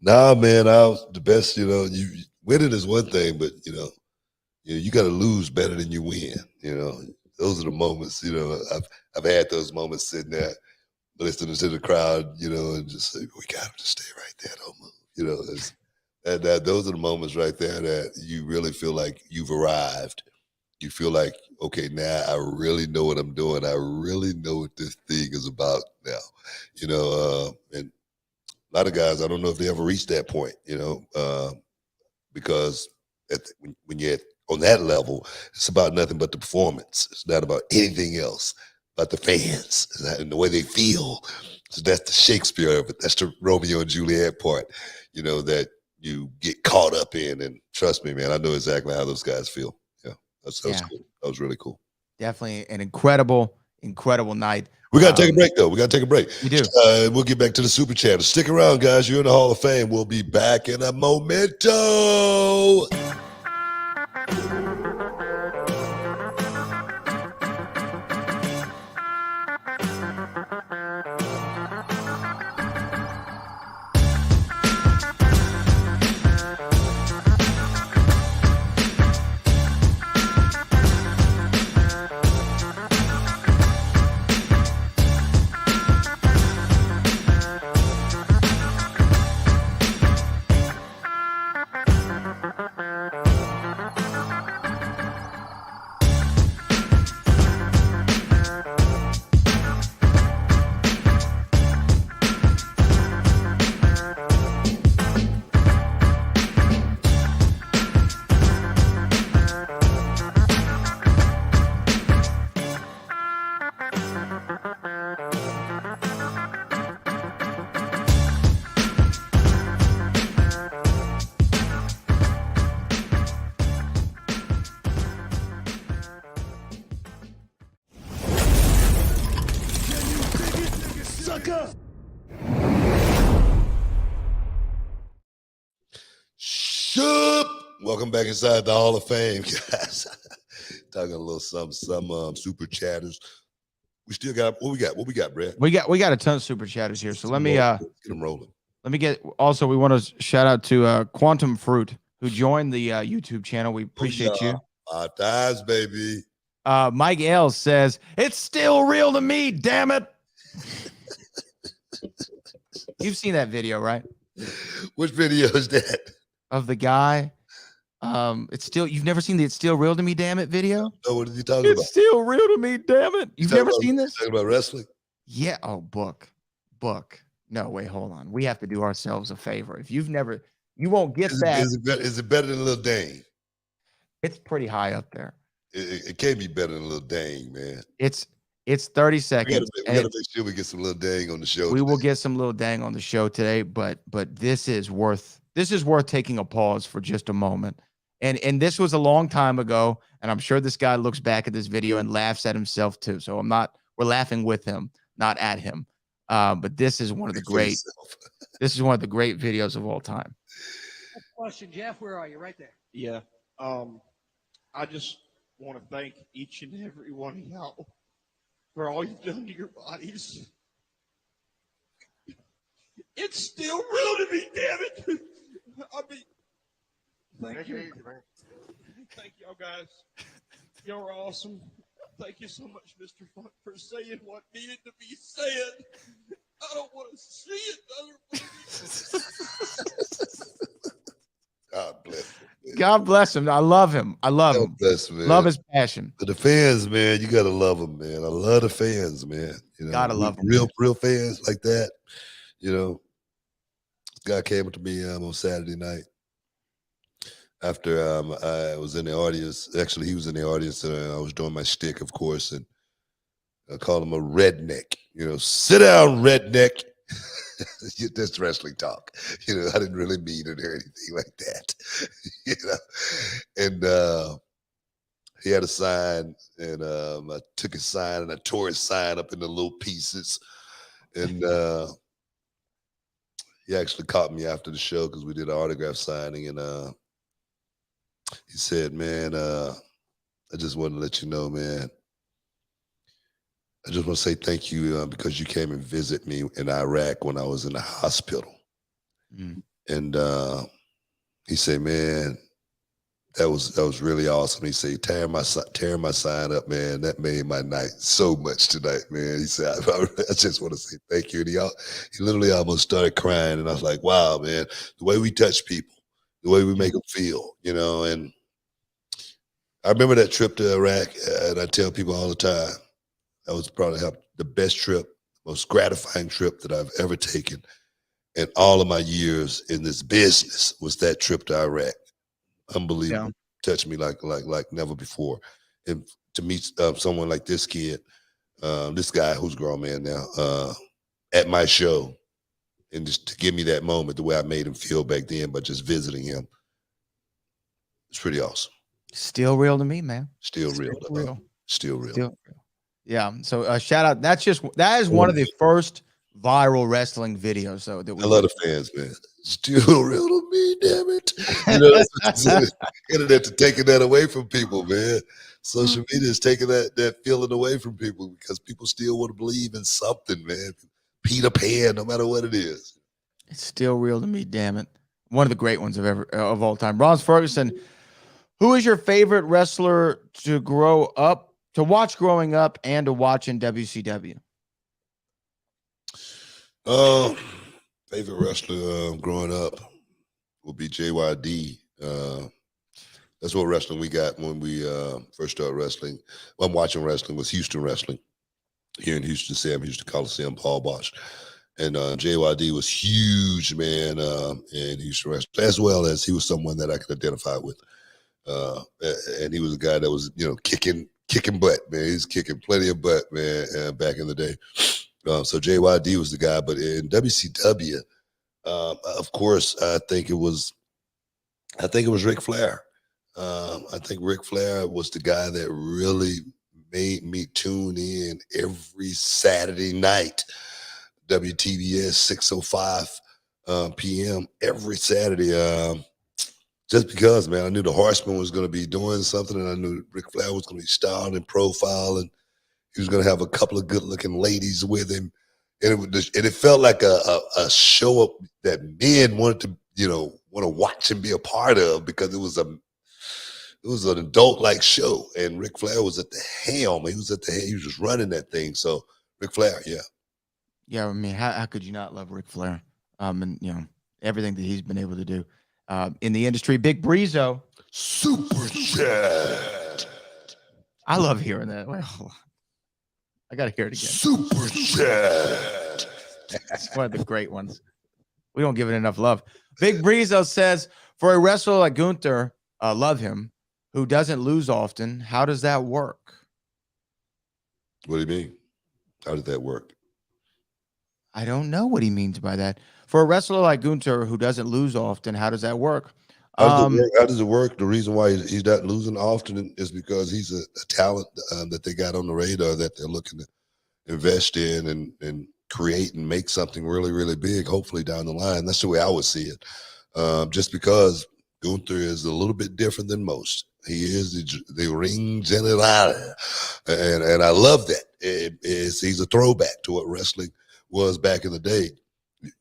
Speaker 2: Nah, man, I was the best. You know, you winning is one thing, but you got to lose better than you win. You know, those are the moments. You know, I've had those moments sitting there, listening to the crowd. You know, and just say, we got to stay right there, don't move. You know, And those are the moments right there that you really feel like you've arrived. You feel like, okay, now I really know what I'm doing. I really know what this thing is about now. You know, and a lot of guys, I don't know if they ever reach that point, you know, because when you're on that level, it's about nothing but the performance. It's not about anything else, but the fans and the way they feel. So that's the Shakespeare of it. That's the Romeo and Juliet part, you know, that you get caught up in. And trust me, man, I know exactly how those guys feel. Yeah, that was cool. That was really cool.
Speaker 3: Definitely an incredible night.
Speaker 2: We got to take a break, though. We got to take a break.
Speaker 3: We do.
Speaker 2: We'll get back to the Super Chat. Stick around, guys. You're in the Hall of Fame. We'll be back in a momento. Welcome back inside the Hall of Fame, guys. Talking a little some super chatters. We still got what we got, Brad?
Speaker 3: We got a ton of super chatters here. So let me
Speaker 2: get them rolling.
Speaker 3: Let me get. Also, we want to shout out to Quantum Fruit who joined the YouTube channel. We appreciate you.
Speaker 2: 5 times, baby.
Speaker 3: Mike Ailes says it's still real to me. Damn it. You've seen that video, right?
Speaker 2: Which video is that?
Speaker 3: Of the guy. It's still, you've never seen the "It's Still Real to Me, Damn It" video?
Speaker 2: No, what is he talking about?
Speaker 3: It's still real to me, damn it. You've never seen this?
Speaker 2: Talking about wrestling?
Speaker 3: Yeah. Oh, book. No, wait, hold on. We have to do ourselves a favor. If you've never, you won't get that.
Speaker 2: Is it better than Lil Dane?
Speaker 3: It's pretty high up there.
Speaker 2: It can't be better than Lil Dane, man.
Speaker 3: It's 30 seconds.
Speaker 2: We gotta make sure we get some Lil Dane on the show.
Speaker 3: We will get some Lil Dane on the show today, but this is worth taking a pause for just a moment. And this was a long time ago, and I'm sure this guy looks back at this video and laughs at himself too. So we're laughing with him, not at him. But this is one of the great videos of all time.
Speaker 11: Question, Jeff, where are you? Right there.
Speaker 12: Yeah. I just want to thank each and every one of y'all for all you've done to your bodies. It's still real to me, damn it. I mean, thank you. Thank y'all guys. Y'all are awesome. Thank you so much, Mr. Funk, for saying what needed to be said. I don't want to see it.
Speaker 2: God bless him.
Speaker 3: God bless him. I love him.
Speaker 2: God bless him, man.
Speaker 3: Love his passion.
Speaker 2: The fans, man, you gotta love them, man. I love the fans, man. You know,
Speaker 3: gotta love them.
Speaker 2: Real fans like that. You know, this guy came up to me on Saturday night after I was in the audience. Actually, he was in the audience, and I was doing my shtick, of course, and I called him a redneck. You know, sit down, redneck. That's wrestling talk. You know, I didn't really mean it or anything like that. You know, and he had a sign, and I took his sign and I tore his sign up into little pieces. And he actually caught me after the show because we did an autograph signing, and he said, "Man, I just wanted to let you know, man. I just want to say thank you because you came and visit me in Iraq when I was in the hospital." And he said, "Man, that was really awesome." He said, tearing my sign up, man, that made my night so much tonight, man. He said, I just want to say thank you. And he literally almost started crying. And I was like, wow, man, the way we touch people, the way we make them feel, and I remember that trip to Iraq, and I tell people all the time, that was probably the best trip, most gratifying trip that I've ever taken in all of my years in this business was that trip to Iraq. Unbelievable.
Speaker 3: Yeah.
Speaker 2: Touched me like never before. And to meet someone like this kid, this guy who's a grown man now, at my show, and just to give me that moment, the way I made him feel back then, by just visiting him, it's pretty awesome.
Speaker 3: Still real to me, man.
Speaker 2: Still real. Still real.
Speaker 3: Yeah. So shout out. That is one of the first viral wrestling videos. So that
Speaker 2: I love the fans, man. Still real to me, damn it. That's what you said. Internet to taking that away from people, man. Social media is taking that feeling away from people because people still want to believe in something, man. Peter Pan, no matter what it is.
Speaker 3: It's still real to me, damn it. One of the great ones of all time. Ron Ferguson, who is your favorite wrestler to watch growing up and to watch in WCW?
Speaker 2: Favorite wrestler growing up will be JYD. That's what wrestling we got when we first started wrestling. I'm watching wrestling was Houston Wrestling here in Houston, Sam Houston Coliseum, Paul Bosch. And JYD was huge, man, in Houston Wrestling, as well as he was someone that I could identify with. And he was a guy that was, kicking butt, man. He's kicking plenty of butt, man, back in the day. So JYD was the guy, but in WCW, of course, I think it was Ric Flair. I think Ric Flair was the guy that really made me tune in every Saturday night. WTBS 6:05 p.m. every Saturday. Just because, man, I knew the Horseman was going to be doing something, and I knew Ric Flair was going to be styled and profile, and he was going to have a couple of good-looking ladies with him, and it felt like a show up that men wanted to, want to watch and be a part of because it was an adult-like show, and Ric Flair was at the helm. He was just running that thing. So Ric Flair, yeah.
Speaker 3: Yeah, I mean, how could you not love Ric Flair? And everything that he's been able to do in the industry. Big Breezo,
Speaker 2: Super Chat.
Speaker 3: I love hearing that. Well, I got to hear it again.
Speaker 2: Super Chat.
Speaker 3: It's one of the great ones. We don't give it enough love. Big Breezo says, for a wrestler like Gunther, love him, who doesn't lose often, how does that work?
Speaker 2: What do you mean? How did that work?
Speaker 3: I don't know what he means by that. For a wrestler like Gunther, who doesn't lose often, how does that work?
Speaker 2: How does it work? The reason why he's not losing often is because he's a talent that they got on the radar that they're looking to invest in and create and make something really, really big, hopefully down the line. That's the way I would see it. Just because Gunther is a little bit different than most. He is the ring general, and I love that. He's a throwback to what wrestling was back in the day.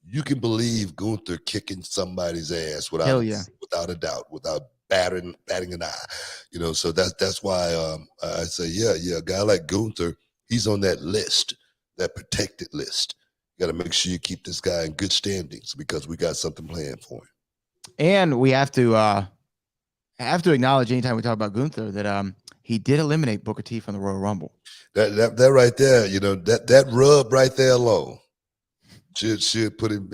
Speaker 2: You can believe Gunther kicking somebody's ass without a doubt, without batting an eye. So that's why I say, a guy like Gunther, he's on that list, that protected list. You got to make sure you keep this guy in good standings because we got something planned for him. And
Speaker 3: we have to acknowledge anytime we talk about Gunther that he did eliminate Booker T from the Royal Rumble.
Speaker 2: That right there, that rub right there alone should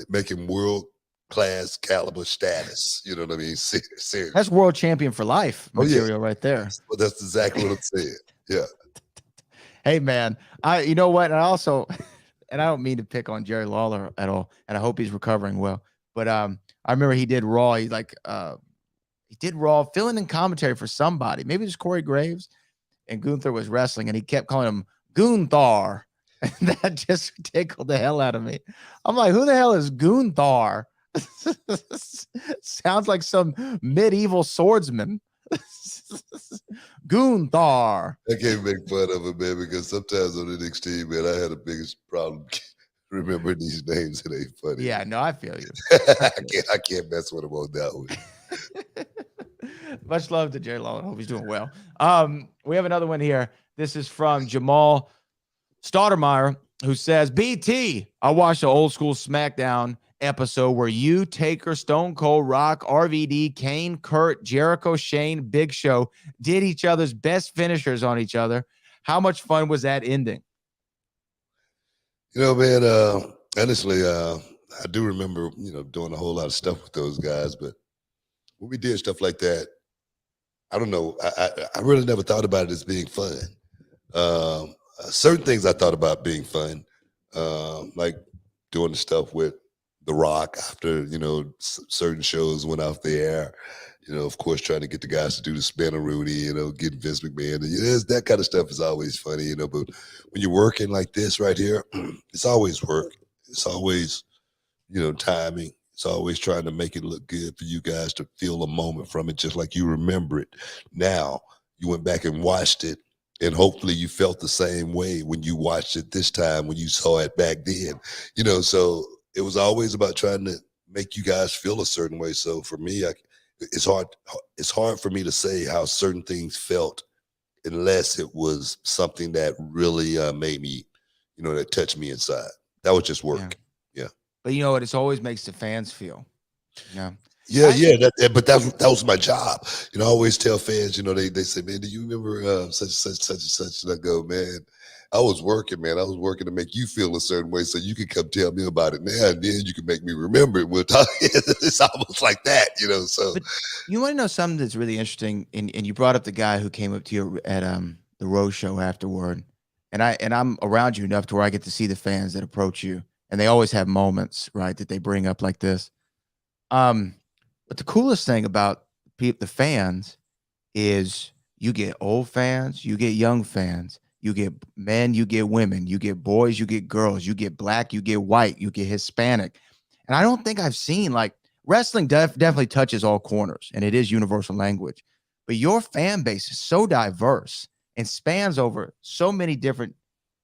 Speaker 2: make him world class caliber status. You know what I mean? Seriously.
Speaker 3: That's world champion for life material right there.
Speaker 2: Well, that's exactly what I'm saying. Yeah.
Speaker 3: Hey man, you know what? And I don't mean to pick on Jerry Lawler at all, and I hope he's recovering well. But I remember he did Raw. He did Raw, filling in commentary for somebody. Maybe it was Corey Graves, and Gunther was wrestling, and he kept calling him Gunther. And that just tickled the hell out of me. I'm like, who the hell is Gunther? Sounds like some medieval swordsman. Gunther.
Speaker 2: I can't make fun of it, man, because sometimes on NXT, man, I had the biggest problem remembering these names. It ain't funny.
Speaker 3: Yeah, no, I feel you.
Speaker 2: I can't mess with him on that one.
Speaker 3: Much love to Jerry Lawler. Hope he's doing well. We have another one here. This is from Jamal Staudermeyer, who says, BT, I watched the old school SmackDown episode where you, Taker, Stone Cold, Rock, RVD, Kane, Kurt, Jericho, Shane, Big Show did each other's best finishers on each other. How much fun was that ending?
Speaker 2: You know, man, honestly, I do remember, doing a whole lot of stuff with those guys, but when we did stuff like that, I don't know, I really never thought about it as being fun. Certain things I thought about being fun, like doing the stuff with The Rock after, certain shows went off the air. Of course, trying to get the guys to do the spin of Rudy, getting Vince McMahon. And, that kind of stuff is always funny, but when you're working like this right here, it's always work. It's always, timing. It's always trying to make it look good for you guys to feel a moment from it, just like you remember it. Now, you went back and watched it, and hopefully you felt the same way when you watched it this time, when you saw it back then. So it was always about trying to make you guys feel a certain way. So for me, it's hard for me to say how certain things felt unless it was something that really made me, that touched me inside. That was just work. Yeah.
Speaker 3: But you know what? It always makes the fans feel. Yeah.
Speaker 2: But that was my job. I always tell fans, they say, man, do you remember such and such? And I go, man, I was working, man. I was working to make you feel a certain way so you can come tell me about it now, and then you can make me remember it. We'll talk. It's almost like that, so. But
Speaker 3: you want to know something that's really interesting, and you brought up the guy who came up to you at the Rose show afterward, and I'm around you enough to where I get to see the fans that approach you, and they always have moments, right, that they bring up like this. But the coolest thing about the fans is you get old fans, you get young fans. You get men, you get women, you get boys, you get girls, you get black, you get white, you get Hispanic. And I don't think I've seen, wrestling definitely touches all corners, and it is universal language. But your fan base is so diverse and spans over so many different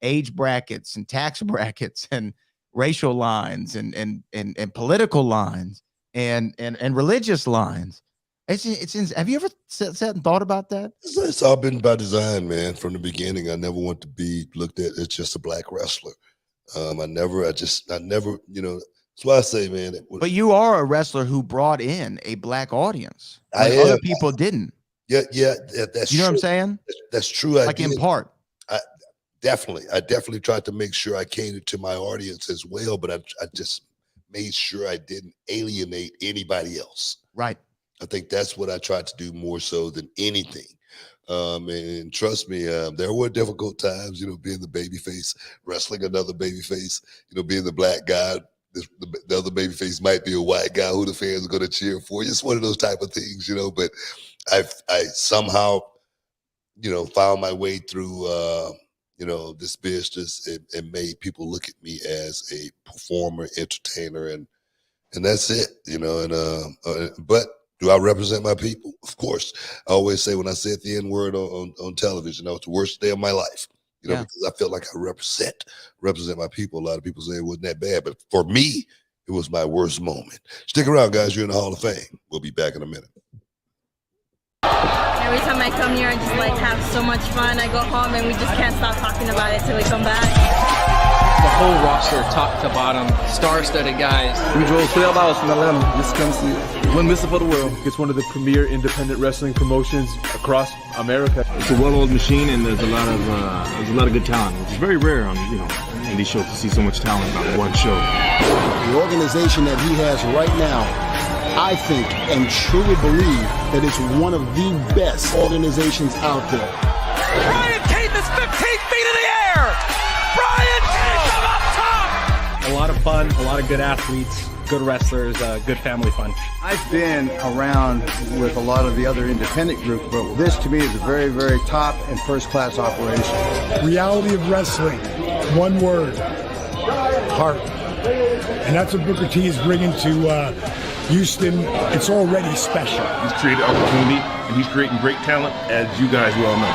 Speaker 3: age brackets and tax brackets and racial lines and political lines and religious lines. Have you ever sat and thought about that?
Speaker 2: It's all been by design, man. From the beginning, I never want to be looked at as just a black wrestler. I never, that's why I say, man.
Speaker 3: But you are a wrestler who brought in a black audience. Other people didn't.
Speaker 2: Yeah, that's
Speaker 3: true. You know what I'm saying?
Speaker 2: That's true.
Speaker 3: In part.
Speaker 2: I definitely tried to make sure I catered to my audience as well, but I just made sure I didn't alienate anybody else.
Speaker 3: Right.
Speaker 2: I think that's what I tried to do more so than anything. And trust me, there were difficult times, being the babyface, wrestling another babyface, being the black guy. The other babyface might be a white guy who the fans are going to cheer for. It's one of those type of things, but I somehow, found my way through, this business and made people look at me as a performer, entertainer, and that's it, but do I represent my people? Of course. I always say when I said the N-word on television, that was the worst day of my life, because I felt like I represent my people. A lot of people say it wasn't that bad, but for me, it was my worst moment. Stick around, guys. You're in the Hall of Fame. We'll be back in a minute.
Speaker 13: Every time I come here, I just have so much fun. I go home and we just can't stop talking about it till we come back.
Speaker 14: The whole roster, top to bottom, star-studded guys.
Speaker 15: We drove 12 hours from Atlanta just to come see One Missile for the World. It's one of the premier independent wrestling promotions across America.
Speaker 16: It's a well-oiled machine, and there's a lot of good talent. It's very rare on in these shows to see so much talent on one show.
Speaker 17: The organization that he has right now, I think and truly believe that it's one of the best organizations out there.
Speaker 7: Brian Keith is 15 feet in the air! Brian Keith is up top!
Speaker 18: A lot of fun, a lot of good athletes, good wrestlers, good family fun.
Speaker 19: I've been around with a lot of the other independent groups, but this to me is a very, very top and first-class operation.
Speaker 20: Reality of wrestling, one word, heart. And that's what Booker T is bringing to Houston. It's already special.
Speaker 16: He's created opportunity, and he's creating great talent, as you guys well know.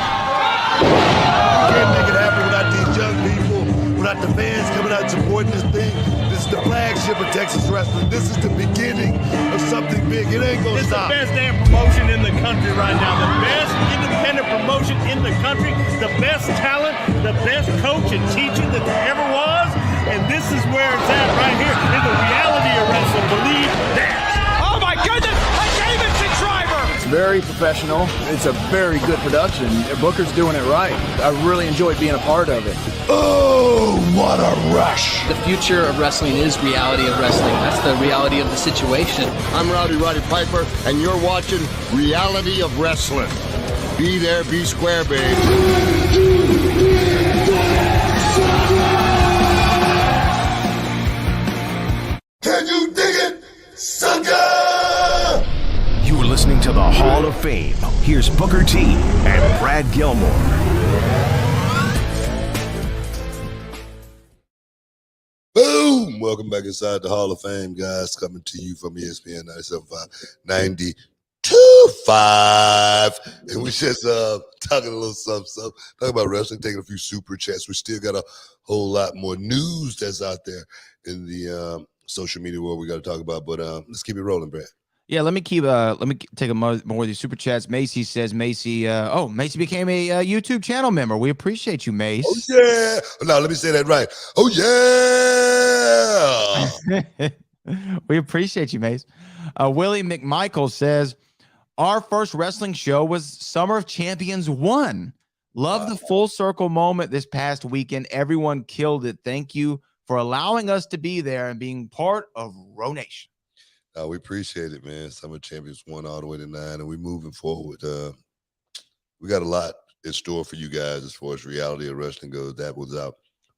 Speaker 21: Can't make it happen without these young people, without the fans coming out supporting this thing. This is the flagship of Texas wrestling. This is the beginning of something big. It ain't gonna stop.
Speaker 22: It's the best damn promotion in the country right now. The best independent promotion in the country. The best talent, the best coach and teacher that there ever was. and this is where it's at right here in the reality of wrestling. Believe that.
Speaker 7: Oh my goodness! A Davidson driver!
Speaker 18: It's very professional. It's a very good production. Booker's doing it right. I really enjoyed being a part of it.
Speaker 21: Oh, what a rush!
Speaker 14: The future of wrestling is reality of wrestling. That's the reality of the situation.
Speaker 17: I'm Roddy Piper, and you're watching Reality of Wrestling. Be there, be square, babe.
Speaker 21: Can you dig it, sucker?
Speaker 1: You're listening to the Hall of Fame. Here's Booker T and Brad Gilmore.
Speaker 2: Boom! Welcome back inside the Hall of Fame, guys. Coming to you from ESPN 97.5, 92.5. And we just talking a little something, talking about wrestling, taking a few super chats. We still got a whole lot more news that's out there in the social media world we got to talk about. But let's keep it rolling, Brad.
Speaker 3: Yeah, let me take a more of these super chats. Macy says, Macy became a YouTube channel member. We appreciate you, Mace.
Speaker 2: Oh, yeah. No, let me say that right. Oh, yeah.
Speaker 3: We appreciate you, Mace. Willie McMichael says, our first wrestling show was Summer of Champions 1. Love the full circle moment this past weekend. Everyone killed it. Thank you for allowing us to be there and being part of Row Nation.
Speaker 2: We appreciate it, man. Summer Champions 1 all the way to 9, and we're moving forward. We got a lot in store for you guys as far as reality of wrestling goes. That was our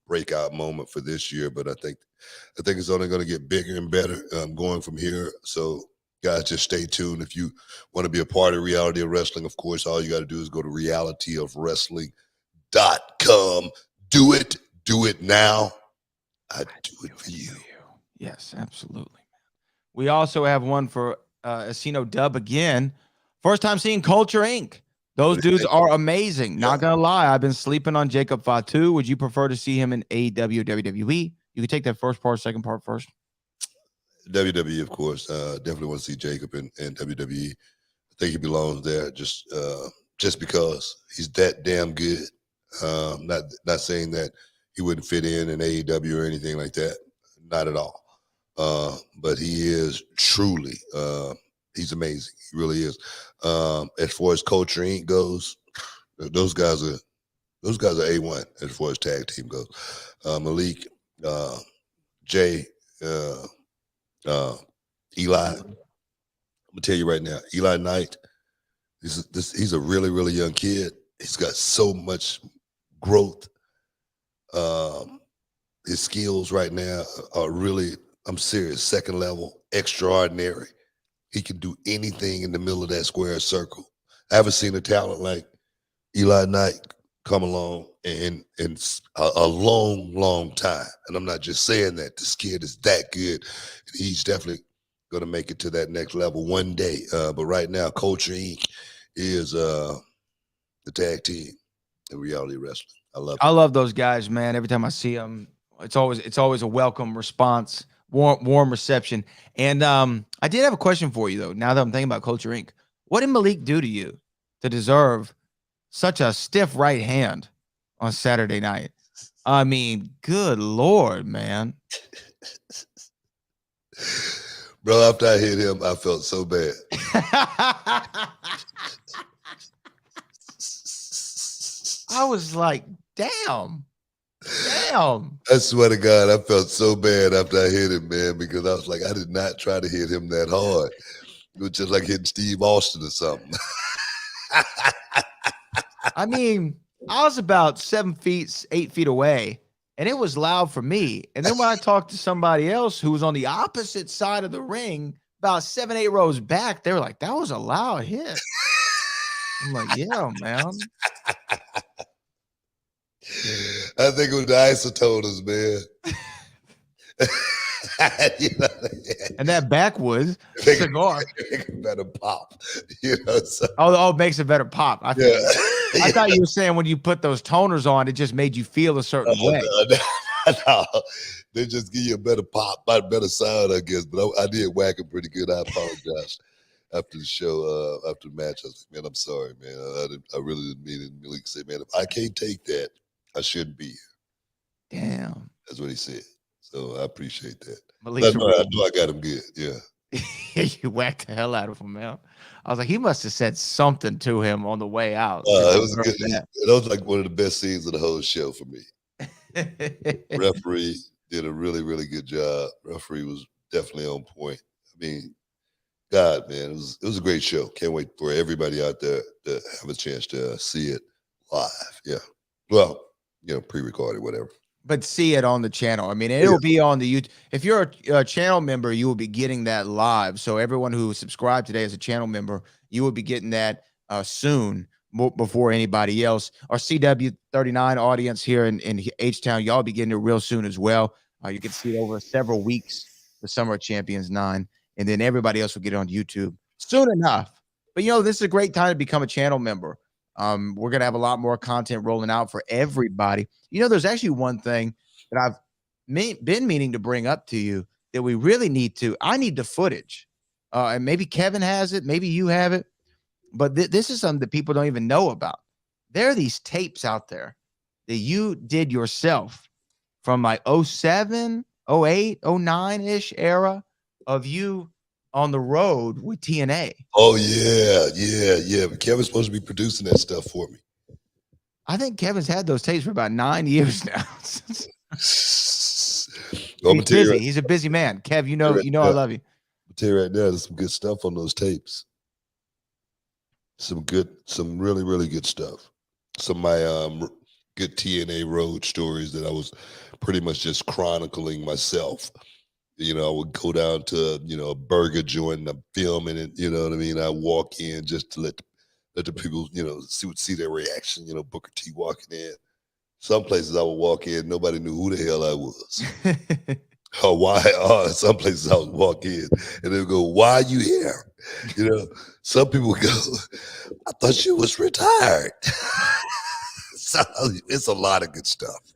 Speaker 2: breakout moment for this year, but I think it's only going to get bigger and better going from here. So, guys, just stay tuned. If you want to be a part of reality of wrestling, of course, all you got to do is go to realityofwrestling.com. Do it now. I do it for you.
Speaker 3: Yes, absolutely. We also have one for Asino Dub again. First time seeing Culture Inc. Those dudes are amazing. Yeah. Not going to lie. I've been sleeping on Jacob Fatu. Would you prefer to see him in AEW or WWE? You can take that first part, second part first.
Speaker 2: WWE, of course. Definitely want to see Jacob in WWE. I think he belongs there just because he's that damn good. Not saying that he wouldn't fit in AEW or anything like that. Not at all. But he is truly, he's amazing. He really is. As far as Culture Inc. goes, those guys are A1 as far as tag team goes. Malik, Jay, Eli. I'm gonna tell you right now, Eli Knight. He's a really, really young kid. He's got so much growth. His skills right now are really, I'm serious, second level, extraordinary. He can do anything in the middle of that square circle. I haven't seen a talent like Eli Knight come along in a long, long time. And I'm not just saying that. This kid is that good. He's definitely going to make it to that next level one day. But right now, Culture Inc. is the tag team in reality wrestling.
Speaker 3: I love those guys, man. Every time I see them, it's always a welcome response, warm reception. And I did have a question for you, though, now that I'm thinking about Culture Inc. What did Malik do to you to deserve such a stiff right hand on Saturday night? I mean, good Lord, man.
Speaker 2: Bro, after I hit him, I felt so bad.
Speaker 3: I was like, damn.
Speaker 2: I swear to God, I felt so bad after I hit him, man, because I was like, I did not try to hit him that hard. It was just like hitting Steve Austin or something.
Speaker 3: I mean, I was about 8 feet away, and it was loud for me. And then when I talked to somebody else who was on the opposite side of the ring, about 7-8 rows back, they were like, that was a loud hit. I'm like, yeah, man.
Speaker 2: I think it was the isotoners, man. You know,
Speaker 3: and that backwoods cigar
Speaker 2: better pop. You know, so.
Speaker 3: Oh, it makes a better pop. I thought you were saying when you put those toners on, it just made you feel a certain way.
Speaker 2: No. They just give you a better pop, better sound, I guess. But I did whack it pretty good. I apologize. After the show, after the match, I was like, man, I'm sorry, man. I really didn't mean it. Malik said, man, if I can't take that, I shouldn't be here.
Speaker 3: Damn.
Speaker 2: That's what he said. So I appreciate that.
Speaker 3: At least
Speaker 2: I know I got him good. Yeah.
Speaker 3: You whacked the hell out of him, man. I was like, he must have said something to him on the way out.
Speaker 2: It was good. That was like one of the best scenes of the whole show for me. Referee did a really, really good job. Referee was definitely on point. I mean, God, man, it was a great show. Can't wait for everybody out there to have a chance to see it live. Yeah. Well, pre-recorded, whatever.
Speaker 3: But see it on the channel. I mean, it'll be on the YouTube. If you're a channel member, you will be getting that live. So everyone who subscribed today as a channel member, you will be getting that soon before anybody else. Our CW39 audience here in H-Town, y'all be getting it real soon as well. You can see it over several weeks, the Summer of Champions 9, and then everybody else will get it on YouTube soon enough. But, this is a great time to become a channel member. We're going to have a lot more content rolling out for everybody. There's actually one thing that I've been meaning to bring up to you that we really need to. I need the footage. And maybe Kevin has it. Maybe you have it. But this is something that people don't even know about. There are these tapes out there that you did yourself from like 07, 08, 09-ish era of you on the road with TNA.
Speaker 2: Oh, yeah. But Kevin's supposed to be producing that stuff for me.
Speaker 3: I think Kevin's had those tapes for about 9 years now. He's busy. He's a busy man. Kev, you know I love you.
Speaker 2: I'll tell you right now, there's some good stuff on those tapes. Some really, really good stuff. Some of my good TNA road stories that I was pretty much just chronicling myself. I would go down to, a burger joint and I'm filming it, you know what I mean? I walk in just to let the people, see their reaction, Booker T walking in. Some places I would walk in, nobody knew who the hell I was. Or why, some places I would walk in and they would go, why are you here? Some people would go, I thought you was retired. So it's a lot of good stuff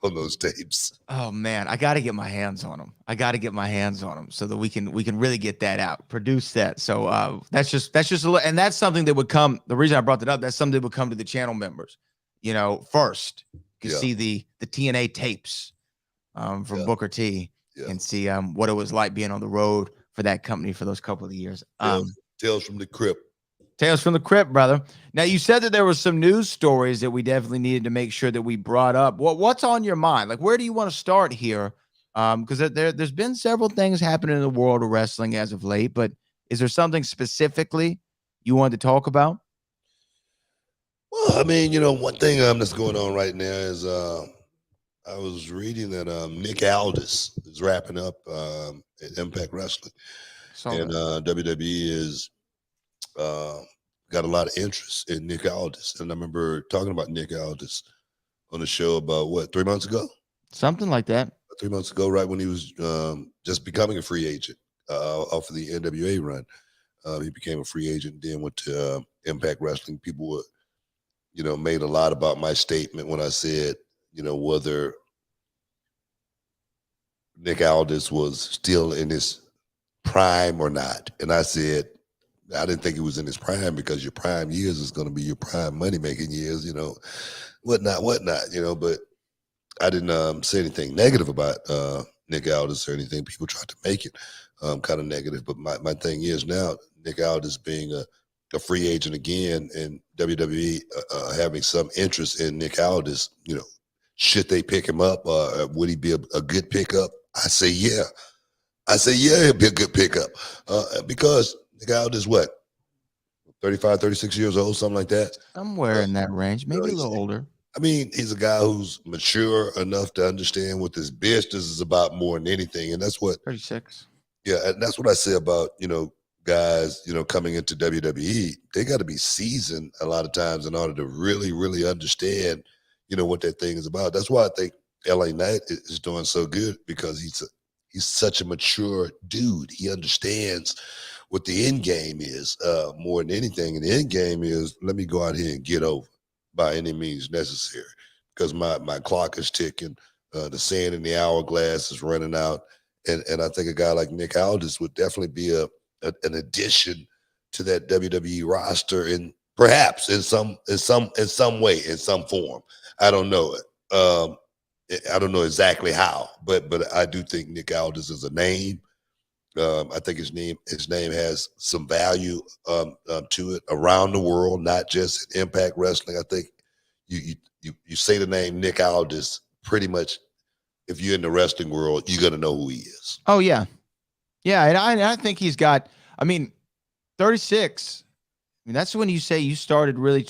Speaker 2: on those tapes.
Speaker 3: Oh man, I got to get my hands on them. So that we can really get that out, produce that. So that's just a little, and that's something that would come. The reason I brought that up, that's something that would come to the channel members. First you can see the TNA tapes from Booker T and see what it was like being on the road for that company for those couple of years.
Speaker 2: Tales from the Crypt.
Speaker 3: Tales from the Crypt, brother. Now, you said that there were some news stories that we definitely needed to make sure that we brought up. What's on your mind? Like, where do you want to start here? Because there's been several things happening in the world of wrestling as of late, but is there something specifically you wanted to talk about?
Speaker 2: Well, I mean, one thing that's going on right now is I was reading that Nick Aldis is wrapping up at Impact Wrestling. And WWE is got a lot of interest in Nick Aldis. And I remember talking about Nick Aldis on the show about 3 months ago?
Speaker 3: Something like that.
Speaker 2: 3 months ago, right when he was just becoming a free agent off of the NWA run. He became a free agent, then went to Impact Wrestling. People were, made a lot about my statement when I said, whether Nick Aldis was still in his prime or not. And I said, I didn't think he was in his prime because your prime years is going to be your prime money-making years, whatnot, but I didn't say anything negative about Nick Aldis or anything. People tried to make it kind of negative, but my thing is now Nick Aldis being a free agent again and WWE having some interest in Nick Aldis, should they pick him up? Would he be a good pickup? I say, yeah. He'd be a good pickup because Nick Aldis, what, 35, 36 years old, something like that?
Speaker 3: Somewhere in that range, maybe a little older.
Speaker 2: I mean, he's a guy who's mature enough to understand what this business is about more than anything. And that's what
Speaker 3: 36.
Speaker 2: Yeah, and that's what I say about, guys, coming into WWE. They got to be seasoned a lot of times in order to really, really understand, what that thing is about. That's why I think LA Knight is doing so good because he's such a mature dude. He understands what the end game is more than anything. And the end game is, let me go out here and get over by any means necessary because my clock is ticking. The sand in the hourglass is running out. And I think a guy like Nick Aldis would definitely be an addition to that WWE roster, and perhaps in some way, in some form. I don't know it. I don't know exactly how, but I do think Nick Aldis is a name. I think his name has some value to it around the world, not just in Impact Wrestling. I think you say the name Nick Aldis, pretty much if you're in the wrestling world, you're gonna know who he is.
Speaker 3: Oh yeah, yeah, and I think he's got. I mean, 36. I mean, that's when you say you started really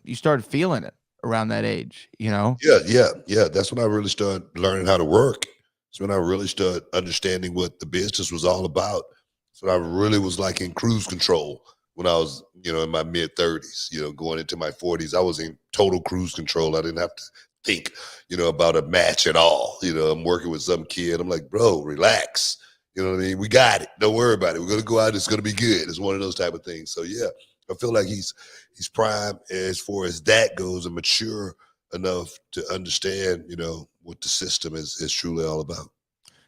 Speaker 3: you started feeling it around that age, you know?
Speaker 2: Yeah. That's when I really started learning how to work. It's when I really started understanding what the business was all about. So I really was like in cruise control when I was, in my mid 30s, going into my 40s. I was in total cruise control. I didn't have to think, about a match at all. I'm working with some kid. I'm like, bro, relax. You know what I mean? We got it. Don't worry about it. We're going to go out. It's going to be good. It's one of those type of things. So yeah, I feel like he's prime as far as that goes and mature enough to understand, what the system is truly all about.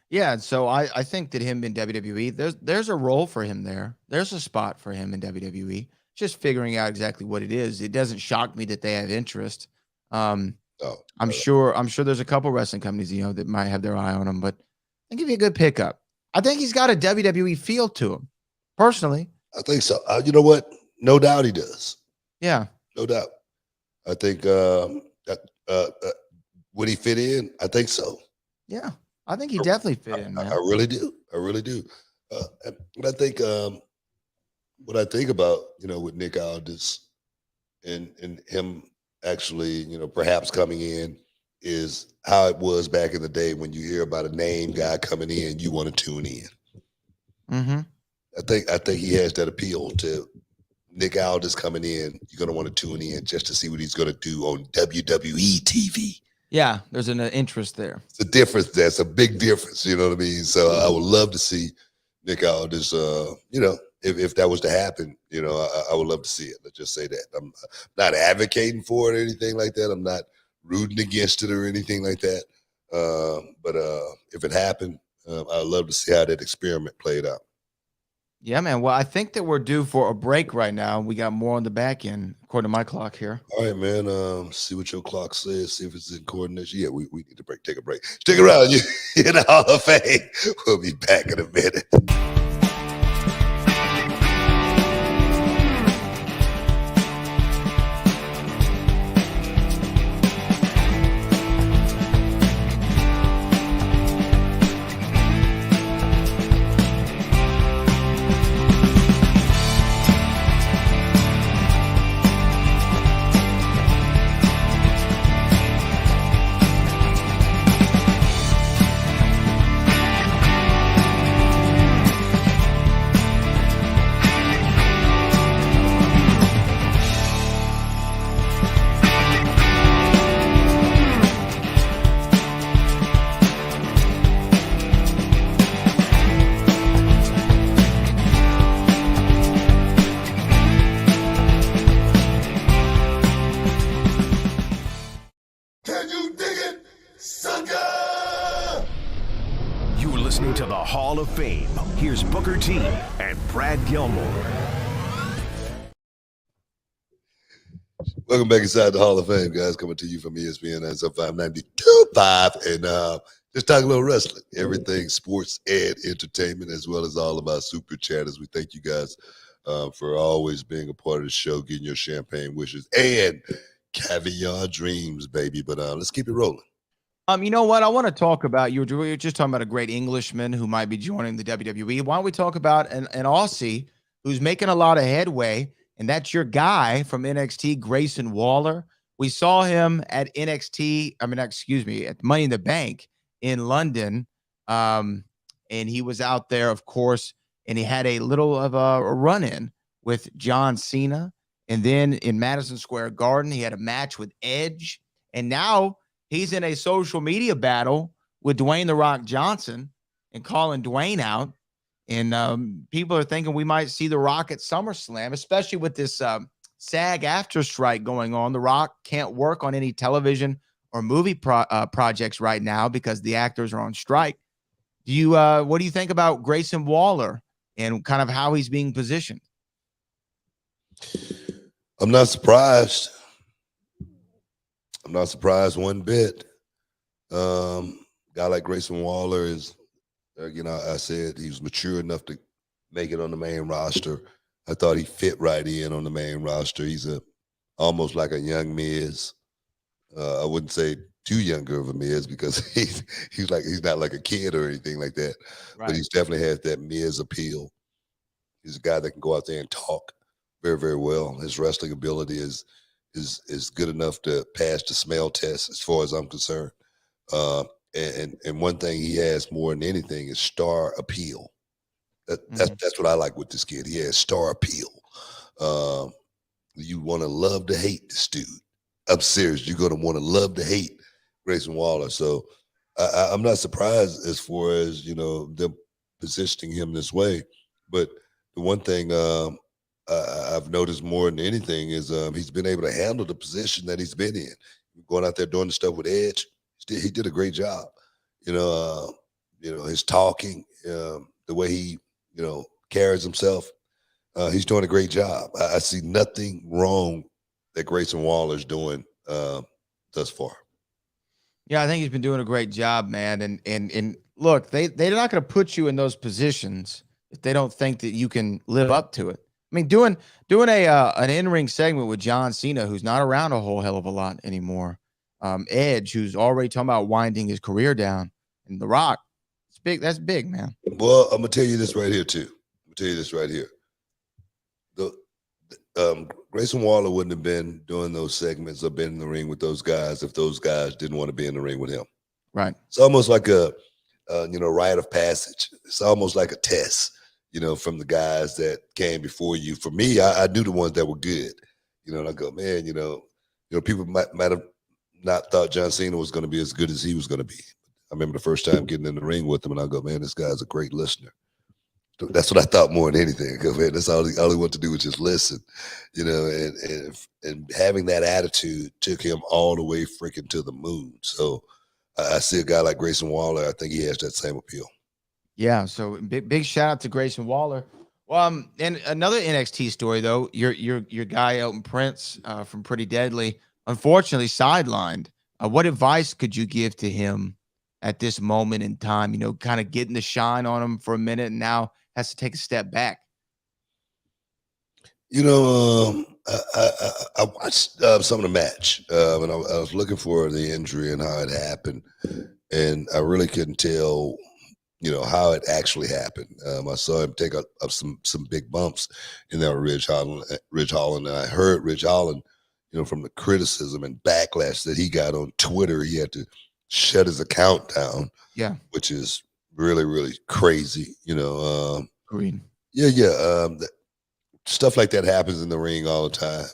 Speaker 3: Yeah, so I think that him in WWE, there's a role for him there. There's a spot for him in WWE. Just figuring out exactly what it is. It doesn't shock me that they have interest. I'm sure there's a couple wrestling companies, that might have their eye on him, but I think he'd be a good pickup. I think he's got a WWE feel to him, personally.
Speaker 2: I think so. You know what? No doubt he does.
Speaker 3: Yeah.
Speaker 2: No doubt. I think would he fit in? I think so.
Speaker 3: Yeah. I think he definitely fit in, man.
Speaker 2: I really do. I really do. But I think what I think about, with Nick Aldis and him actually, perhaps coming in is how it was back in the day when you hear about a name guy coming in, you want to tune in.
Speaker 3: Mm-hmm.
Speaker 2: I think he has that appeal to Nick Aldis coming in. You're going to want to tune in just to see what he's going to do on WWE TV.
Speaker 3: Yeah, there's an interest there.
Speaker 2: It's a difference. That's a big difference. You know what I mean? So I would love to see Nick Aldis, if that was to happen, I would love to see it. Let's just say that. I'm not advocating for it or anything like that. I'm not rooting against it or anything like that. But if it happened, I'd love to see how that experiment played out.
Speaker 3: Yeah, man. Well, I think that we're due for a break right now. We got more on the back end, according to my clock here.
Speaker 2: All right, man. See what your clock says. See if it's in coordination. Yeah, we need to break. Take a break. Stick around. You in the Hall of Fame. We'll be back in a minute. Listening to the Hall of Fame. Here's Booker T and Brad Gilmore. Welcome back inside the Hall of Fame, guys. Coming to you from ESPN and 592.5, and just talking a little wrestling, everything sports and entertainment, as well as all of our super chatters. We thank you guys for always being a part of the show, getting your champagne wishes and caviar dreams, baby. But let's keep it rolling.
Speaker 3: You know what? I want to talk about, you were just talking about a great Englishman who might be joining the WWE. Why don't we talk about an Aussie who's making a lot of headway, and that's your guy from NXT, Grayson Waller. We saw him at at Money in the Bank in London, and he was out there, of course, and he had a little of a run-in with John Cena, and then in Madison Square Garden, he had a match with Edge, and now he's in a social media battle with Dwayne "The Rock" Johnson and calling Dwayne out. And people are thinking we might see The Rock at SummerSlam, especially with this SAG-AFTRA strike going on. The Rock can't work on any television or movie projects right now because the actors are on strike. What do you think about Grayson Waller and kind of how he's being positioned?
Speaker 2: I'm not surprised. I'm not surprised one bit. Guy like Grayson Waller is, I said he was mature enough to make it on the main roster. I thought he fit right in on the main roster. He's almost like a young Miz. I wouldn't say too younger of a Miz because he's not like a kid or anything like that.
Speaker 3: Right.
Speaker 2: But he's definitely has that Miz appeal. He's a guy that can go out there and talk very, very well. His wrestling ability is good enough to pass the smell test as far as I'm concerned. And one thing he has more than anything is star appeal. That's what I like with this kid. He has star appeal. You want to love to hate this dude. I'm serious. You're going to want to love to hate Grayson Waller. So I'm not surprised as far as, them positioning him this way. But the one thing I've noticed more than anything is he's been able to handle the position that he's been in. Going out there doing the stuff with Edge, he did a great job. His talking, the way he, carries himself, he's doing a great job. I see nothing wrong that Grayson Waller's doing thus far.
Speaker 3: Yeah, I think he's been doing a great job, man. And look, they're not going to put you in those positions if they don't think that you can live up to it. I mean, doing an in-ring segment with John Cena, who's not around a whole hell of a lot anymore. Edge, who's already talking about winding his career down, and The Rock. It's big. That's big, man.
Speaker 2: Well, I'm gonna tell you this right here too. Grayson Waller wouldn't have been doing those segments or been in the ring with those guys if those guys didn't want to be in the ring with him.
Speaker 3: Right.
Speaker 2: It's almost like a rite of passage. It's almost like a test, from the guys that came before you. For me, I knew the ones that were good. And I go, man, people might have not thought John Cena was going to be as good as he was going to be. I remember the first time getting in the ring with him, and I go, man, this guy's a great listener. That's what I thought more than anything. Because man, that's all he wanted to do was just listen, and having that attitude took him all the way freaking to the moon. So I see a guy like Grayson Waller. I think he has that same appeal. Yeah.
Speaker 3: So big shout out to Grayson Waller. Well, and another NXT story though, your guy Elton Prince from Pretty Deadly, unfortunately sidelined. What advice could you give to him at this moment in time? Kind of getting the shine on him for a minute, and now has to take a step back.
Speaker 2: I watched some of the match, and I was looking for the injury and how it happened, and I really couldn't tell, how it actually happened. I saw him take up some big bumps in there with Ridge Holland, and I heard Ridge Holland, from the criticism and backlash that he got on Twitter, he had to shut his account down.
Speaker 3: Yeah,
Speaker 2: which is really, really crazy.
Speaker 3: Green.
Speaker 2: Yeah. Stuff like that happens in the ring all the time.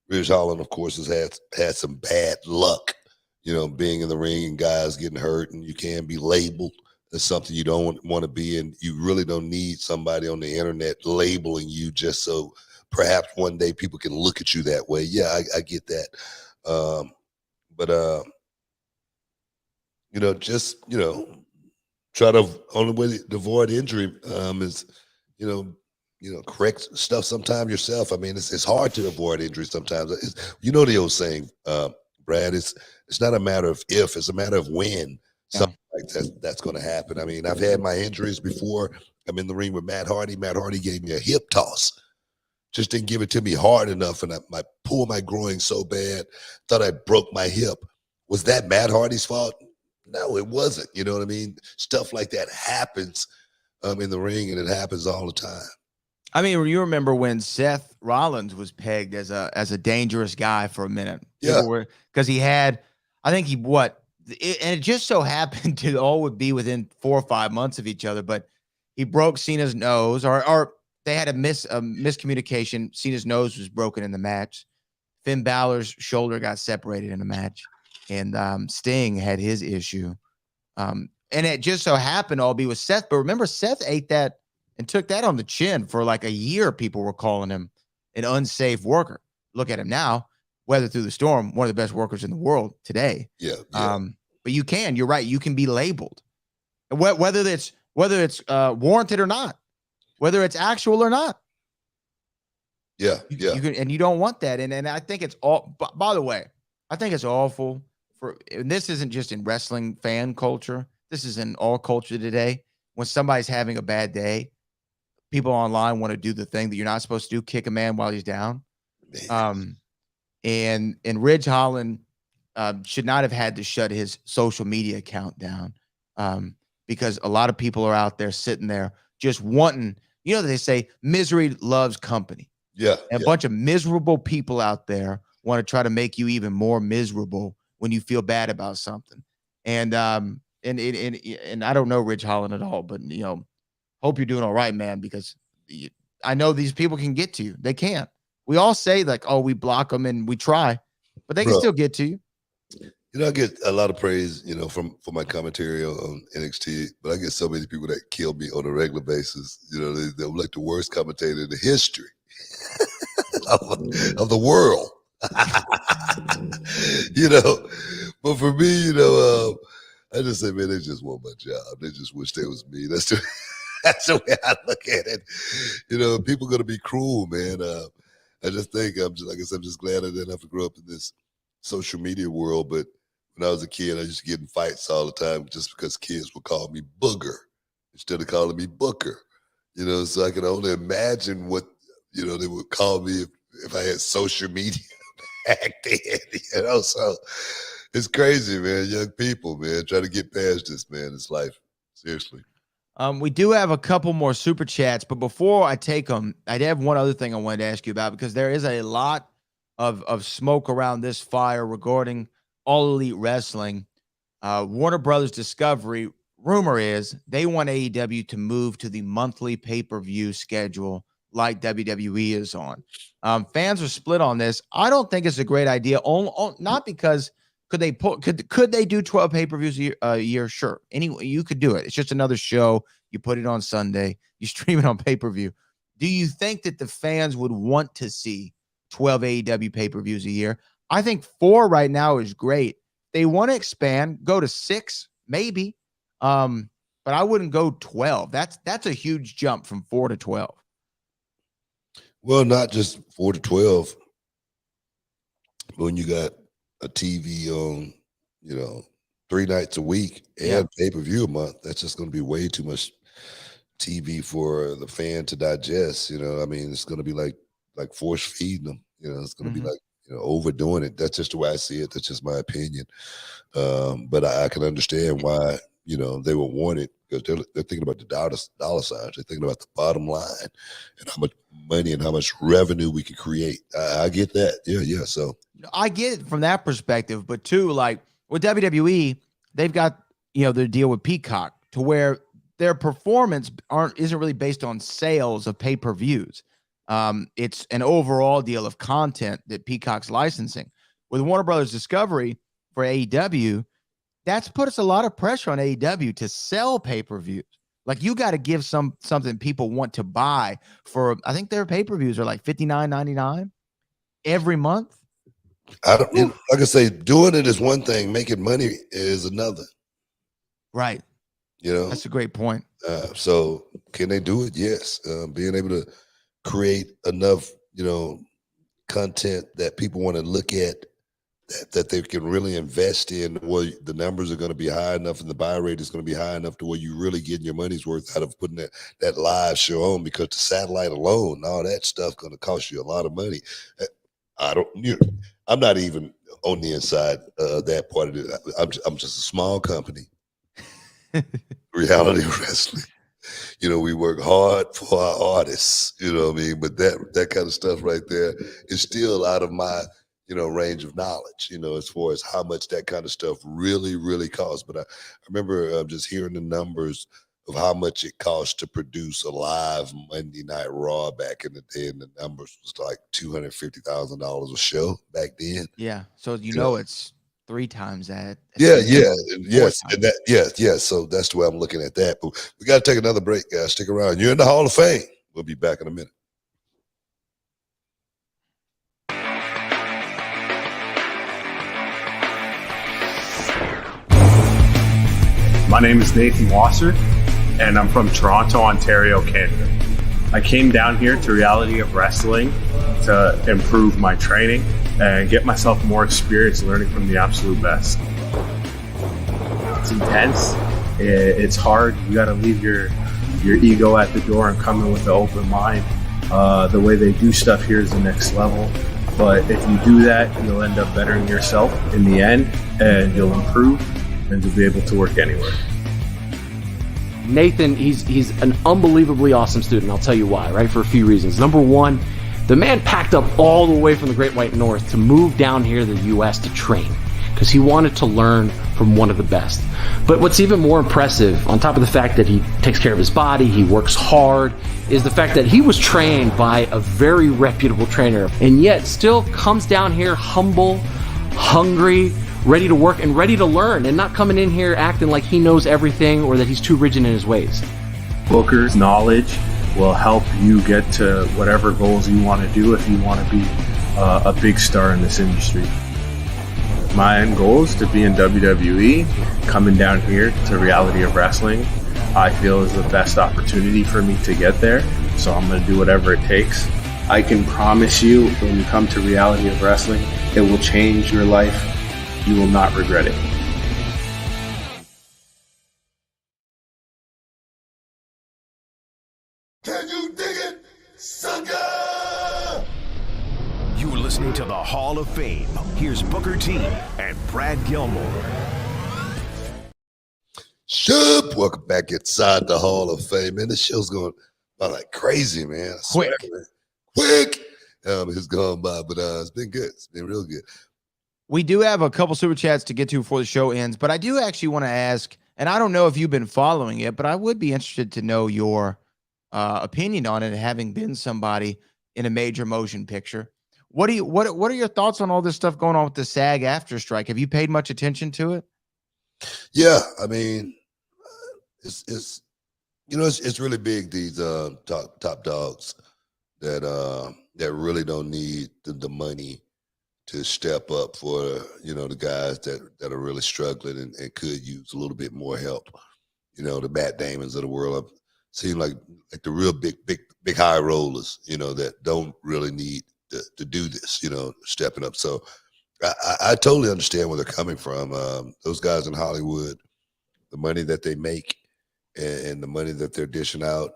Speaker 2: Ridge Holland, of course, has had some bad luck, being in the ring and guys getting hurt, and you can be labeled as something you don't want to be, and you really don't need somebody on the internet labeling you just so perhaps one day people can look at you that way. Yeah, I get that. But try to, only way to avoid injury is, correct stuff sometime yourself. I mean, it's hard to avoid injury sometimes. The old saying, Brad, it's not a matter of if, it's a matter of when something like that's going to happen. I mean, I've had my injuries before. I'm in the ring with Matt Hardy. Matt Hardy gave me a hip toss. Just didn't give it to me hard enough, and I pulled my groin so bad, thought I broke my hip. Was that Matt Hardy's fault? No, it wasn't. You know what I mean? Stuff like that happens in the ring, and it happens all the time.
Speaker 3: I mean, you remember when Seth Rollins was pegged as a dangerous guy for a minute?
Speaker 2: Yeah,
Speaker 3: because he had, I think and it just so happened to all would be within 4 or 5 months of each other. But he broke Cena's nose, or they had a miscommunication. Cena's nose was broken in the match. Finn Balor's shoulder got separated in the match. And Sting had his issue. And it just so happened all be with Seth. But remember, Seth ate that and took that on the chin for like a year. People were calling him an unsafe worker. Look at him now, weather through the storm, one of the best workers in the world today.
Speaker 2: Yeah.
Speaker 3: But you're right. You can be labeled. Whether it's warranted or not, whether it's actual or not.
Speaker 2: Yeah.
Speaker 3: You can, and you don't want that. And I think it's all, by the way, I think it's awful and this isn't just in wrestling fan culture. This is in all culture today. When somebody's having a bad day, people online want to do the thing that you're not supposed to do, kick a man while he's down. And Ridge Holland should not have had to shut his social media account down because a lot of people are out there sitting there just wanting, they say misery loves company.
Speaker 2: Yeah.
Speaker 3: And a bunch of miserable people out there want to try to make you even more miserable when you feel bad about something. And I don't know Ridge Holland at all, but hope you're doing all right, man, because I know these people can get to you. They can't. We all say like, oh, we block them and we try, but they can still get to you.
Speaker 2: I get a lot of praise, for my commentary on NXT, but I get so many people that kill me on a regular basis. They're like the worst commentator in the history of the world. But for me, I just say, man, they just want my job. They just wish they was me. That's the way I look at it. People gonna be cruel, man. I just think I'm just glad I didn't have to grow up in this social media world. But when I was a kid, I used to get in fights all the time just because kids would call me Booger instead of calling me Booker. So I can only imagine what they would call me if I had social media back then. So it's crazy, man. Young people, man, try to get past this, man. It's life. Seriously.
Speaker 3: We do have a couple more super chats, but before I take them, I did have one other thing I wanted to ask you about because there is a lot of smoke around this fire regarding All Elite Wrestling. Warner Brothers Discovery, rumor is they want AEW to move to the monthly pay-per-view schedule like WWE is on. Fans are split on this. I don't think it's a great idea. Not because could they do 12 pay-per-views a year? Sure. Anyway, you could do it. It's just another show. You put it on Sunday. You stream it on pay-per-view. Do you think that the fans would want to see 12 AEW pay-per-views a year? I think 4 right now is great. They want to expand, go to 6, maybe. But I wouldn't go 12. That's a huge jump from 4 to 12.
Speaker 2: Well, not just 4 to 12. But when you got a TV on, 3 nights a week and pay-per-view a month, that's just going to be way too much TV for the fan to digest. It's going to be like force feeding them. It's going to be like, overdoing it. That's just the way I see it. That's just my opinion. But I can understand why, they would want it because they're thinking about the dollar signs. They're thinking about the bottom line and how much money and how much revenue we can create. I get that. Yeah. So
Speaker 3: I get it from that perspective, but too, like with WWE, they've got, their deal with Peacock to where their performance isn't really based on sales of pay-per-views. It's an overall deal of content that Peacock's licensing. With Warner Brothers Discovery for AEW, that's put us a lot of pressure on AEW to sell pay-per-views. Like you got to give something people want to buy for. I think their pay-per-views are like $59.99 every month.
Speaker 2: Like I say, doing it is one thing, making money is another.
Speaker 3: Right. That's a great point.
Speaker 2: So can they do it? Yes. Being able to create enough, content that people want to look at, that they can really invest in, where the numbers are going to be high enough and the buy rate is going to be high enough to where you really getting your money's worth out of putting that live show on, because the satellite alone, all that stuff going to cost you a lot of money. I'm not even on the inside of that part of it. I'm just a small company. Reality Wrestling. We work hard for our artists, but that kind of stuff right there is still out of my, range of knowledge, as far as how much that kind of stuff really, really costs. But I remember just hearing the numbers of how much it costs to produce a live Monday Night Raw back in the day, and the numbers was like $250,000 a show back then.
Speaker 3: Yeah. So, it's 3 times that.
Speaker 2: Yes. And that, so that's the way I'm looking at that. But we got to take another break, guys. Stick around. You're in the Hall of Fame. We'll be back in a minute.
Speaker 4: My name is Nathan Wasser, and I'm from Toronto, Ontario, Canada. I came down here to Reality of Wrestling to improve my training and get myself more experience learning from the absolute best. It's intense. It's hard. You got to leave your ego at the door and come in with an open mind. The way they do stuff here is the next level. But if you do that, you'll end up bettering yourself in the end, and you'll improve, and you'll be able to work anywhere.
Speaker 5: Nathan, he's an unbelievably awesome student. I'll tell you why, right? For a few reasons. Number one, the man packed up all the way from the Great White North to move down here to the U.S. to train because he wanted to learn from one of the best. But what's even more impressive, on top of the fact that he takes care of his body, he works hard, is the fact that he was trained by a very reputable trainer and yet still comes down here humble, hungry, ready to work and ready to learn, and not coming in here acting like he knows everything or that he's too rigid in his ways.
Speaker 4: Booker's knowledge will help you get to whatever goals you want to do if you want to be a big star in this industry. My end goal is to be in WWE. Coming down here to Reality of Wrestling, I feel is the best opportunity for me to get there. So I'm going to do whatever it takes. I can promise you, when you come to Reality of Wrestling, it will change your life. You will not regret it.
Speaker 21: Can you dig it, sucker?
Speaker 1: You're listening to the Hall of Fame. Here's Booker T and Brad Gilmore.
Speaker 2: Shup, welcome back inside the Hall of Fame, man. This show's going by like crazy, man. I swear, man. Quick. It's gone by, but it's been good. It's been real good.
Speaker 3: We do have a couple super chats to get to before the show ends, but I do actually want to ask, and I don't know if you've been following it, but I would be interested to know your opinion on it, having been somebody in a major motion picture. What are your thoughts on all this stuff going on with the SAG-AFTRA strike? Have you paid much attention to it?
Speaker 2: Yeah, I mean, it's really big. These top dogs that really don't need the money to step up for the guys that are really struggling and could use a little bit more help. The Matt Damons of the world seem like the real big high rollers. That don't really need to do this. Stepping up. So I totally understand where they're coming from. Those guys in Hollywood, the money that they make and the money that they're dishing out,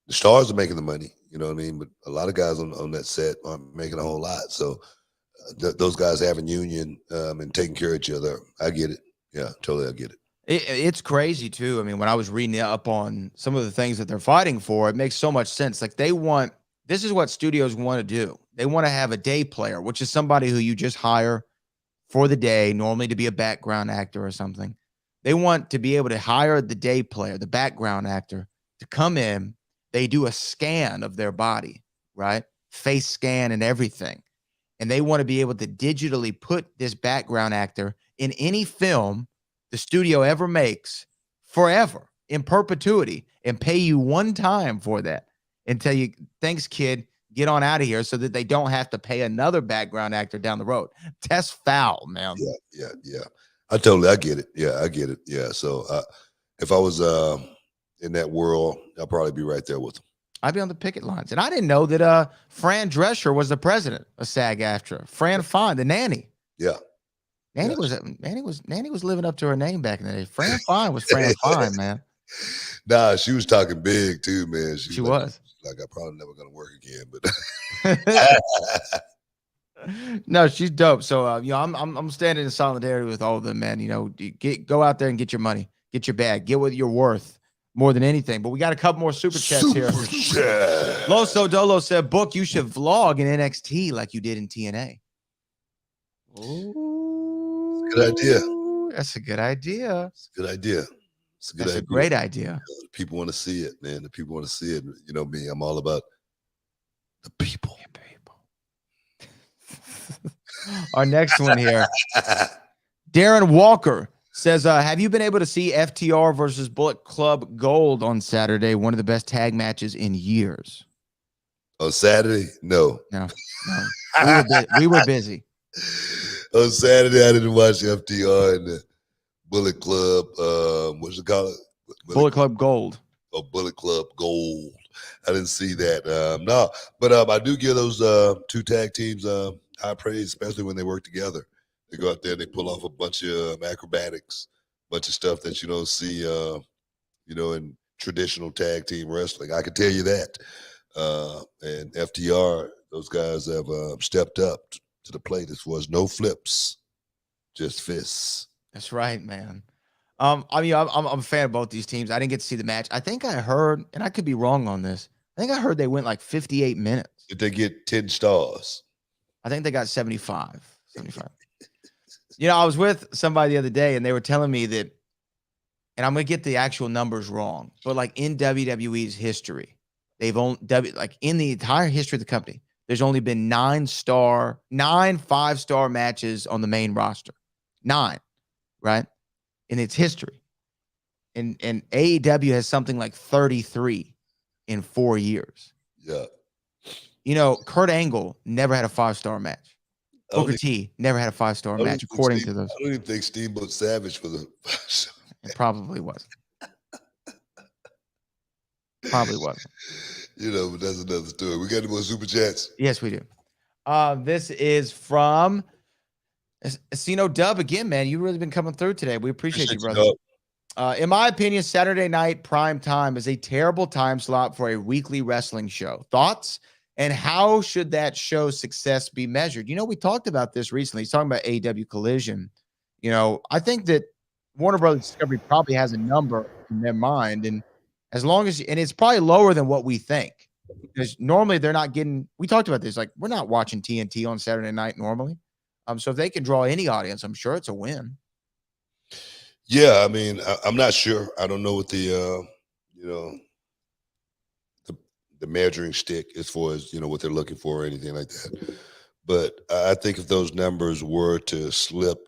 Speaker 2: the stars are making the money. You know what I mean? But a lot of guys on that set aren't making a whole lot. So those guys having union and taking care of each other, I get it. Yeah, totally, I get it.
Speaker 3: It's crazy too. I mean, when I was reading up on some of the things that they're fighting for, it makes so much sense. Like this is what studios want to do. They want to have a day player, which is somebody who you just hire for the day, normally to be a background actor or something. They want to be able to hire the day player, the background actor, to come in. They do a scan of their body, right? Face scan and everything. And they want to be able to digitally put this background actor in any film the studio ever makes forever, in perpetuity, and pay you one time for that and tell you, thanks, kid, get on out of here, so that they don't have to pay another background actor down the road. That's foul, man.
Speaker 2: Yeah. I get it. Yeah, I get it. Yeah. So if I was in that world, I'll probably be right there with them.
Speaker 3: I'd be on the picket lines. And I didn't know that Fran Drescher was the president of SAG-AFTRA. Fran Fine, the nanny.
Speaker 2: Yeah.
Speaker 3: Nanny was living up to her name back in the day. Fran Fine was Fran Fine, man.
Speaker 2: Nah, she was talking big too, man.
Speaker 3: She was.
Speaker 2: Like, I'm probably never gonna work again, but
Speaker 3: no, she's dope. So I'm standing in solidarity with all of them, man. Go out there and get your money, get your bag, get what you're worth more than anything. But we got a couple more super chats here. Loso Dolo said, "Book, you should vlog in NXT like you did in TNA."
Speaker 2: Ooh, good idea.
Speaker 3: That's a good idea.
Speaker 2: It's a good idea. It's a good idea.
Speaker 3: A great idea.
Speaker 2: People want to see it, man. The people want to see it. You know me, I'm all about the people.
Speaker 3: Our next one here. Darren Walker says, have you been able to see FTR versus Bullet Club Gold on Saturday? One of the best tag matches in years.
Speaker 2: On Saturday? No.
Speaker 3: We were busy.
Speaker 2: On Saturday, I didn't watch FTR and the Bullet Club. What's it called?
Speaker 3: Bullet Club Gold.
Speaker 2: Oh, Bullet Club Gold. I didn't see that. No, but I do give those two tag teams high praise, especially when they work together. They go out there and they pull off a bunch of acrobatics, bunch of stuff that you don't see, in traditional tag team wrestling. I can tell you that. And FTR, those guys have stepped up to the plate. This was no flips, just fists.
Speaker 3: That's right, man. I'm a fan of both these teams. I didn't get to see the match. I think I heard, and I could be wrong on this, I think I heard they went like 58 minutes.
Speaker 2: Did they get 10 stars?
Speaker 3: I think they got 75. I was with somebody the other day, and they were telling me that, and I'm going to get the actual numbers wrong, but like in WWE's history, they've only, in the entire history of the company, there's only been 9 5-star matches on the main roster. 9, right? In its history. And AEW has something like 33 in 4 years.
Speaker 2: Yeah.
Speaker 3: Kurt Angle never had a 5-star match. Booker T never had a 5-star match, according to those.
Speaker 2: I don't even think Steamboat Savage was a 5-star.
Speaker 3: It probably wasn't. Probably wasn't.
Speaker 2: But that's another story. We got any more super chats?
Speaker 3: Yes, we do. This is from Casino Dub again, man. You've really been coming through today. We appreciate you, brother. In my opinion, Saturday night prime time is a terrible time slot for a weekly wrestling show. Thoughts? And how should that show's success be measured? We talked about this recently. He's talking about AEW Collision. I think that Warner Brothers Discovery probably has a number in their mind, and as long as, and it's probably lower than what we think, because normally they're not getting, we talked about this, like we're not watching TNT on Saturday night normally. So if they can draw any audience, I'm sure it's a win.
Speaker 2: Yeah, I mean, I'm not sure. I don't know what the measuring stick as far as, what they're looking for or anything like that. But I think if those numbers were to slip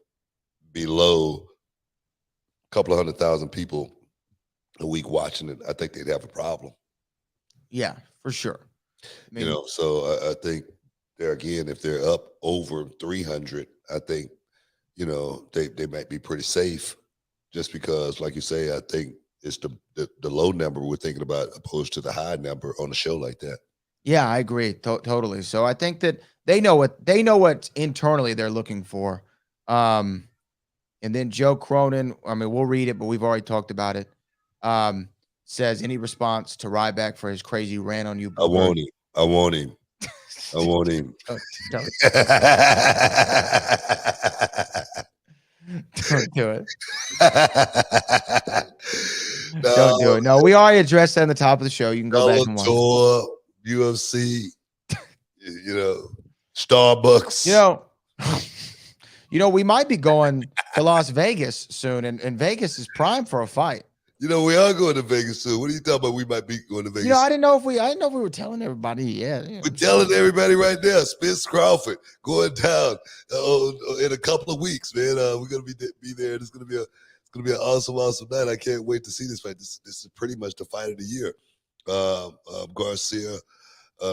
Speaker 2: below a couple of 100,000 people a week watching it, I think they'd have a problem.
Speaker 3: Yeah, for sure.
Speaker 2: So I think there again, if they're up over 300, I think, they might be pretty safe, just because, like you say, I think it's the low number we're thinking about opposed to the high number on a show like that.
Speaker 3: Yeah, I agree totally. So I think that they know what internally they're looking for. And then Joe Cronin, I mean, we'll read it, but we've already talked about it. Says, any response to Ryback for his crazy rant on you?
Speaker 2: I want him. I want him.
Speaker 3: Don't do it. Don't do it. No, we already addressed that on the top of the show. You can go back and watch.
Speaker 2: Tour, UFC, Starbucks.
Speaker 3: We might be going to Las Vegas soon, and Vegas is prime for a fight.
Speaker 2: We are going to Vegas soon. What are you talking about? We might be going to Vegas.
Speaker 3: I didn't know if we were telling everybody yet.
Speaker 2: We're telling everybody right now. Spence Crawford going down in a couple of weeks, man. We're gonna be there. It's gonna be an awesome night. I can't wait to see this fight. This is pretty much the fight of the year. Garcia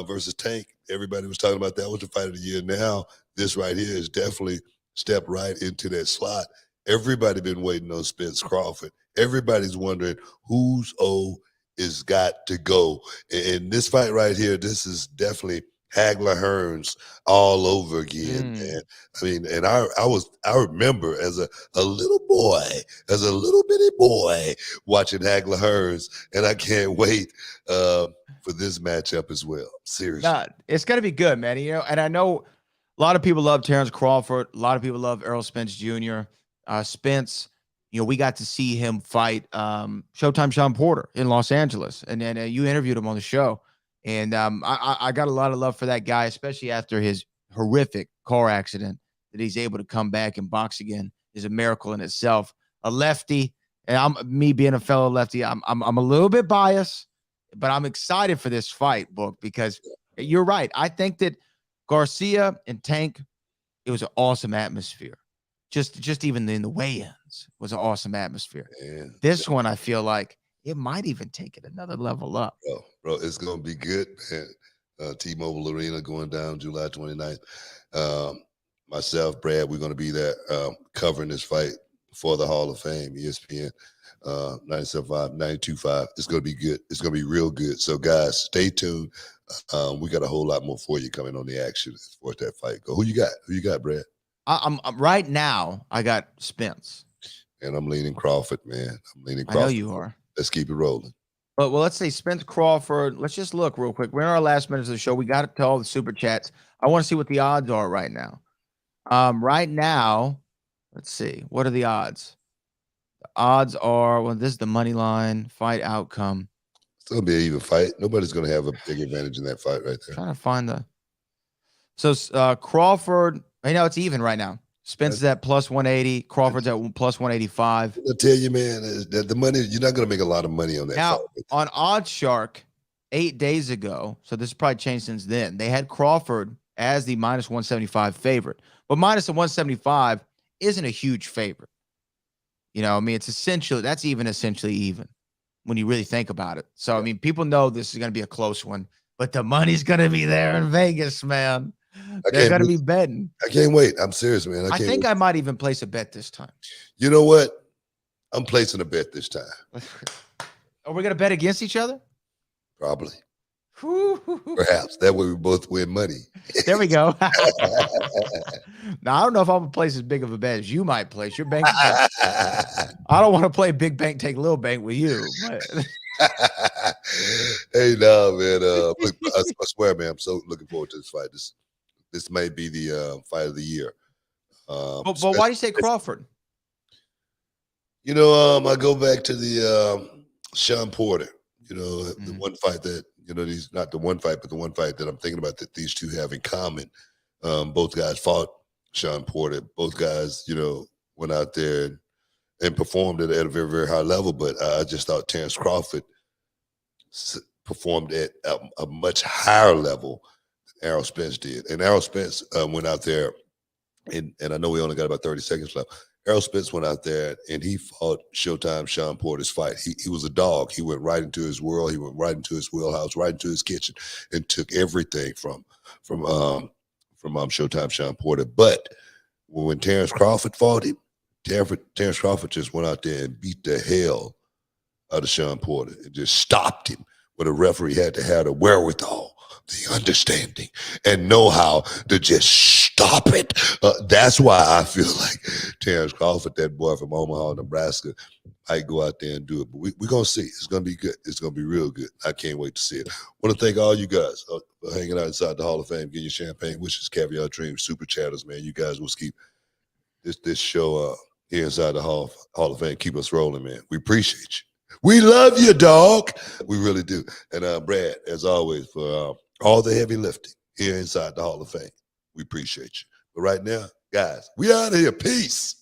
Speaker 2: versus Tank. Everybody was talking about that was the fight of the year. Now this right here is definitely stepped right into that slot. Everybody been waiting on Spence Crawford. Everybody's wondering whose O is got to go. And this fight right here, this is definitely Hagler Hearns all over again, man. I mean, and I remember as a little boy, as a little bitty boy, watching Hagler Hearns, and I can't wait for this matchup as well. Seriously.
Speaker 3: Nah, it's gonna be good, man. And I know a lot of people love Terrence Crawford, a lot of people love Errol Spence Jr. Spence, we got to see him fight Showtime Sean Porter in Los Angeles, and then you interviewed him on the show, and I got a lot of love for that guy, especially after his horrific car accident. That he's able to come back and box again is a miracle in itself. A lefty, and me being a fellow lefty, I'm a little bit biased, but I'm excited for this fight, Book, because you're right. I think that Garcia and Tank, it was an awesome atmosphere. Just even in the weigh-ins was an awesome atmosphere. Man, this one, I feel like it might even take it another level up.
Speaker 2: Bro, it's going to be good, man. T-Mobile Arena going down July 29th. Myself, Brad, we're going to be there covering this fight for the Hall of Fame, ESPN 97.5, 92.5. It's going to be good. It's going to be real good. So, guys, stay tuned. We got a whole lot more for you coming on the action as far as that fight go. Who you got, Brad?
Speaker 3: I'm right now. I got Spence,
Speaker 2: and I'm leaning Crawford, man. I'm leaning
Speaker 3: I
Speaker 2: Crawford.
Speaker 3: know you are.
Speaker 2: Let's keep it rolling.
Speaker 3: But well, let's say Spence Crawford. Let's just look real quick. We're in our last minutes of the show. We got to tell the super chats. I want to see what the odds are right now. Right now, let's see. What are the odds? The odds are, well, this is the money line fight outcome.
Speaker 2: It's gonna be an even fight. Nobody's gonna have a big advantage in that fight right there.
Speaker 3: Trying to find the. So Crawford, I know it's even right now. Spence is at plus 180. Crawford's at plus 185.
Speaker 2: I tell you, man, that the money, you're not gonna make a lot of money on that
Speaker 3: Now,
Speaker 2: fight.
Speaker 3: on OddsShark 8 days ago, so this has probably changed since then, they had Crawford as the minus 175 favorite. But minus the 175 isn't a huge favorite. You know, I mean, it's essentially even when you really think about it. So, I mean, people know this is going to be a close one, but the money's going to be there in Vegas, man. They're going to be betting.
Speaker 2: I can't wait. I'm serious, man.
Speaker 3: I think I might even place a bet this time.
Speaker 2: You know what? I'm placing a bet this time.
Speaker 3: Are we going to bet against each other?
Speaker 2: Probably. Perhaps. That way we both win money.
Speaker 3: There we go. Now, I don't know if I'm going to place as big of a bet as you might place. Your bank. I don't want to play big bank, take little bank with you. But.
Speaker 2: Hey, no, man. Look, I swear, man, I'm so looking forward to this fight. This may be the fight of the year.
Speaker 3: But why do you say Crawford?
Speaker 2: You know, I go back to the Sean Porter. You know, the one fight that, you know, these not the one fight, but the one fight that I'm thinking about that these two have in common. Both guys fought Sean Porter. Both guys, you know, went out there and performed at a very, very high level. But I just thought Terrence Crawford performed at a much higher level than Errol Spence did. And Errol Spence went out there, and I know we only got about 30 seconds left. Errol Spence went out there and he fought Showtime Sean Porter's fight. He was a dog. He went right into his world. He went right into his wheelhouse, right into his kitchen, and took everything from Showtime Sean Porter. But when Terrence Crawford fought him, Terrence Crawford just went out there and beat the hell out of Sean Porter and just stopped him. But a referee had to have the wherewithal, the understanding, and know how to just stop it. That's why I feel like Terrence Crawford, that boy from Omaha, Nebraska, might go out there and do it. But we're going to see. It's going to be good. It's going to be real good. I can't wait to see it. I want to thank all you guys for hanging out inside the Hall of Fame, getting your champagne wishes, caviar dreams, super chatters, man. You guys will keep this show here inside the Hall of Fame. Keep us rolling, man. We appreciate you. We love you, dog. We really do. And Brad, as always, for all the heavy lifting here inside the Hall of Fame. We appreciate you. But right now, guys, we out of here. Peace.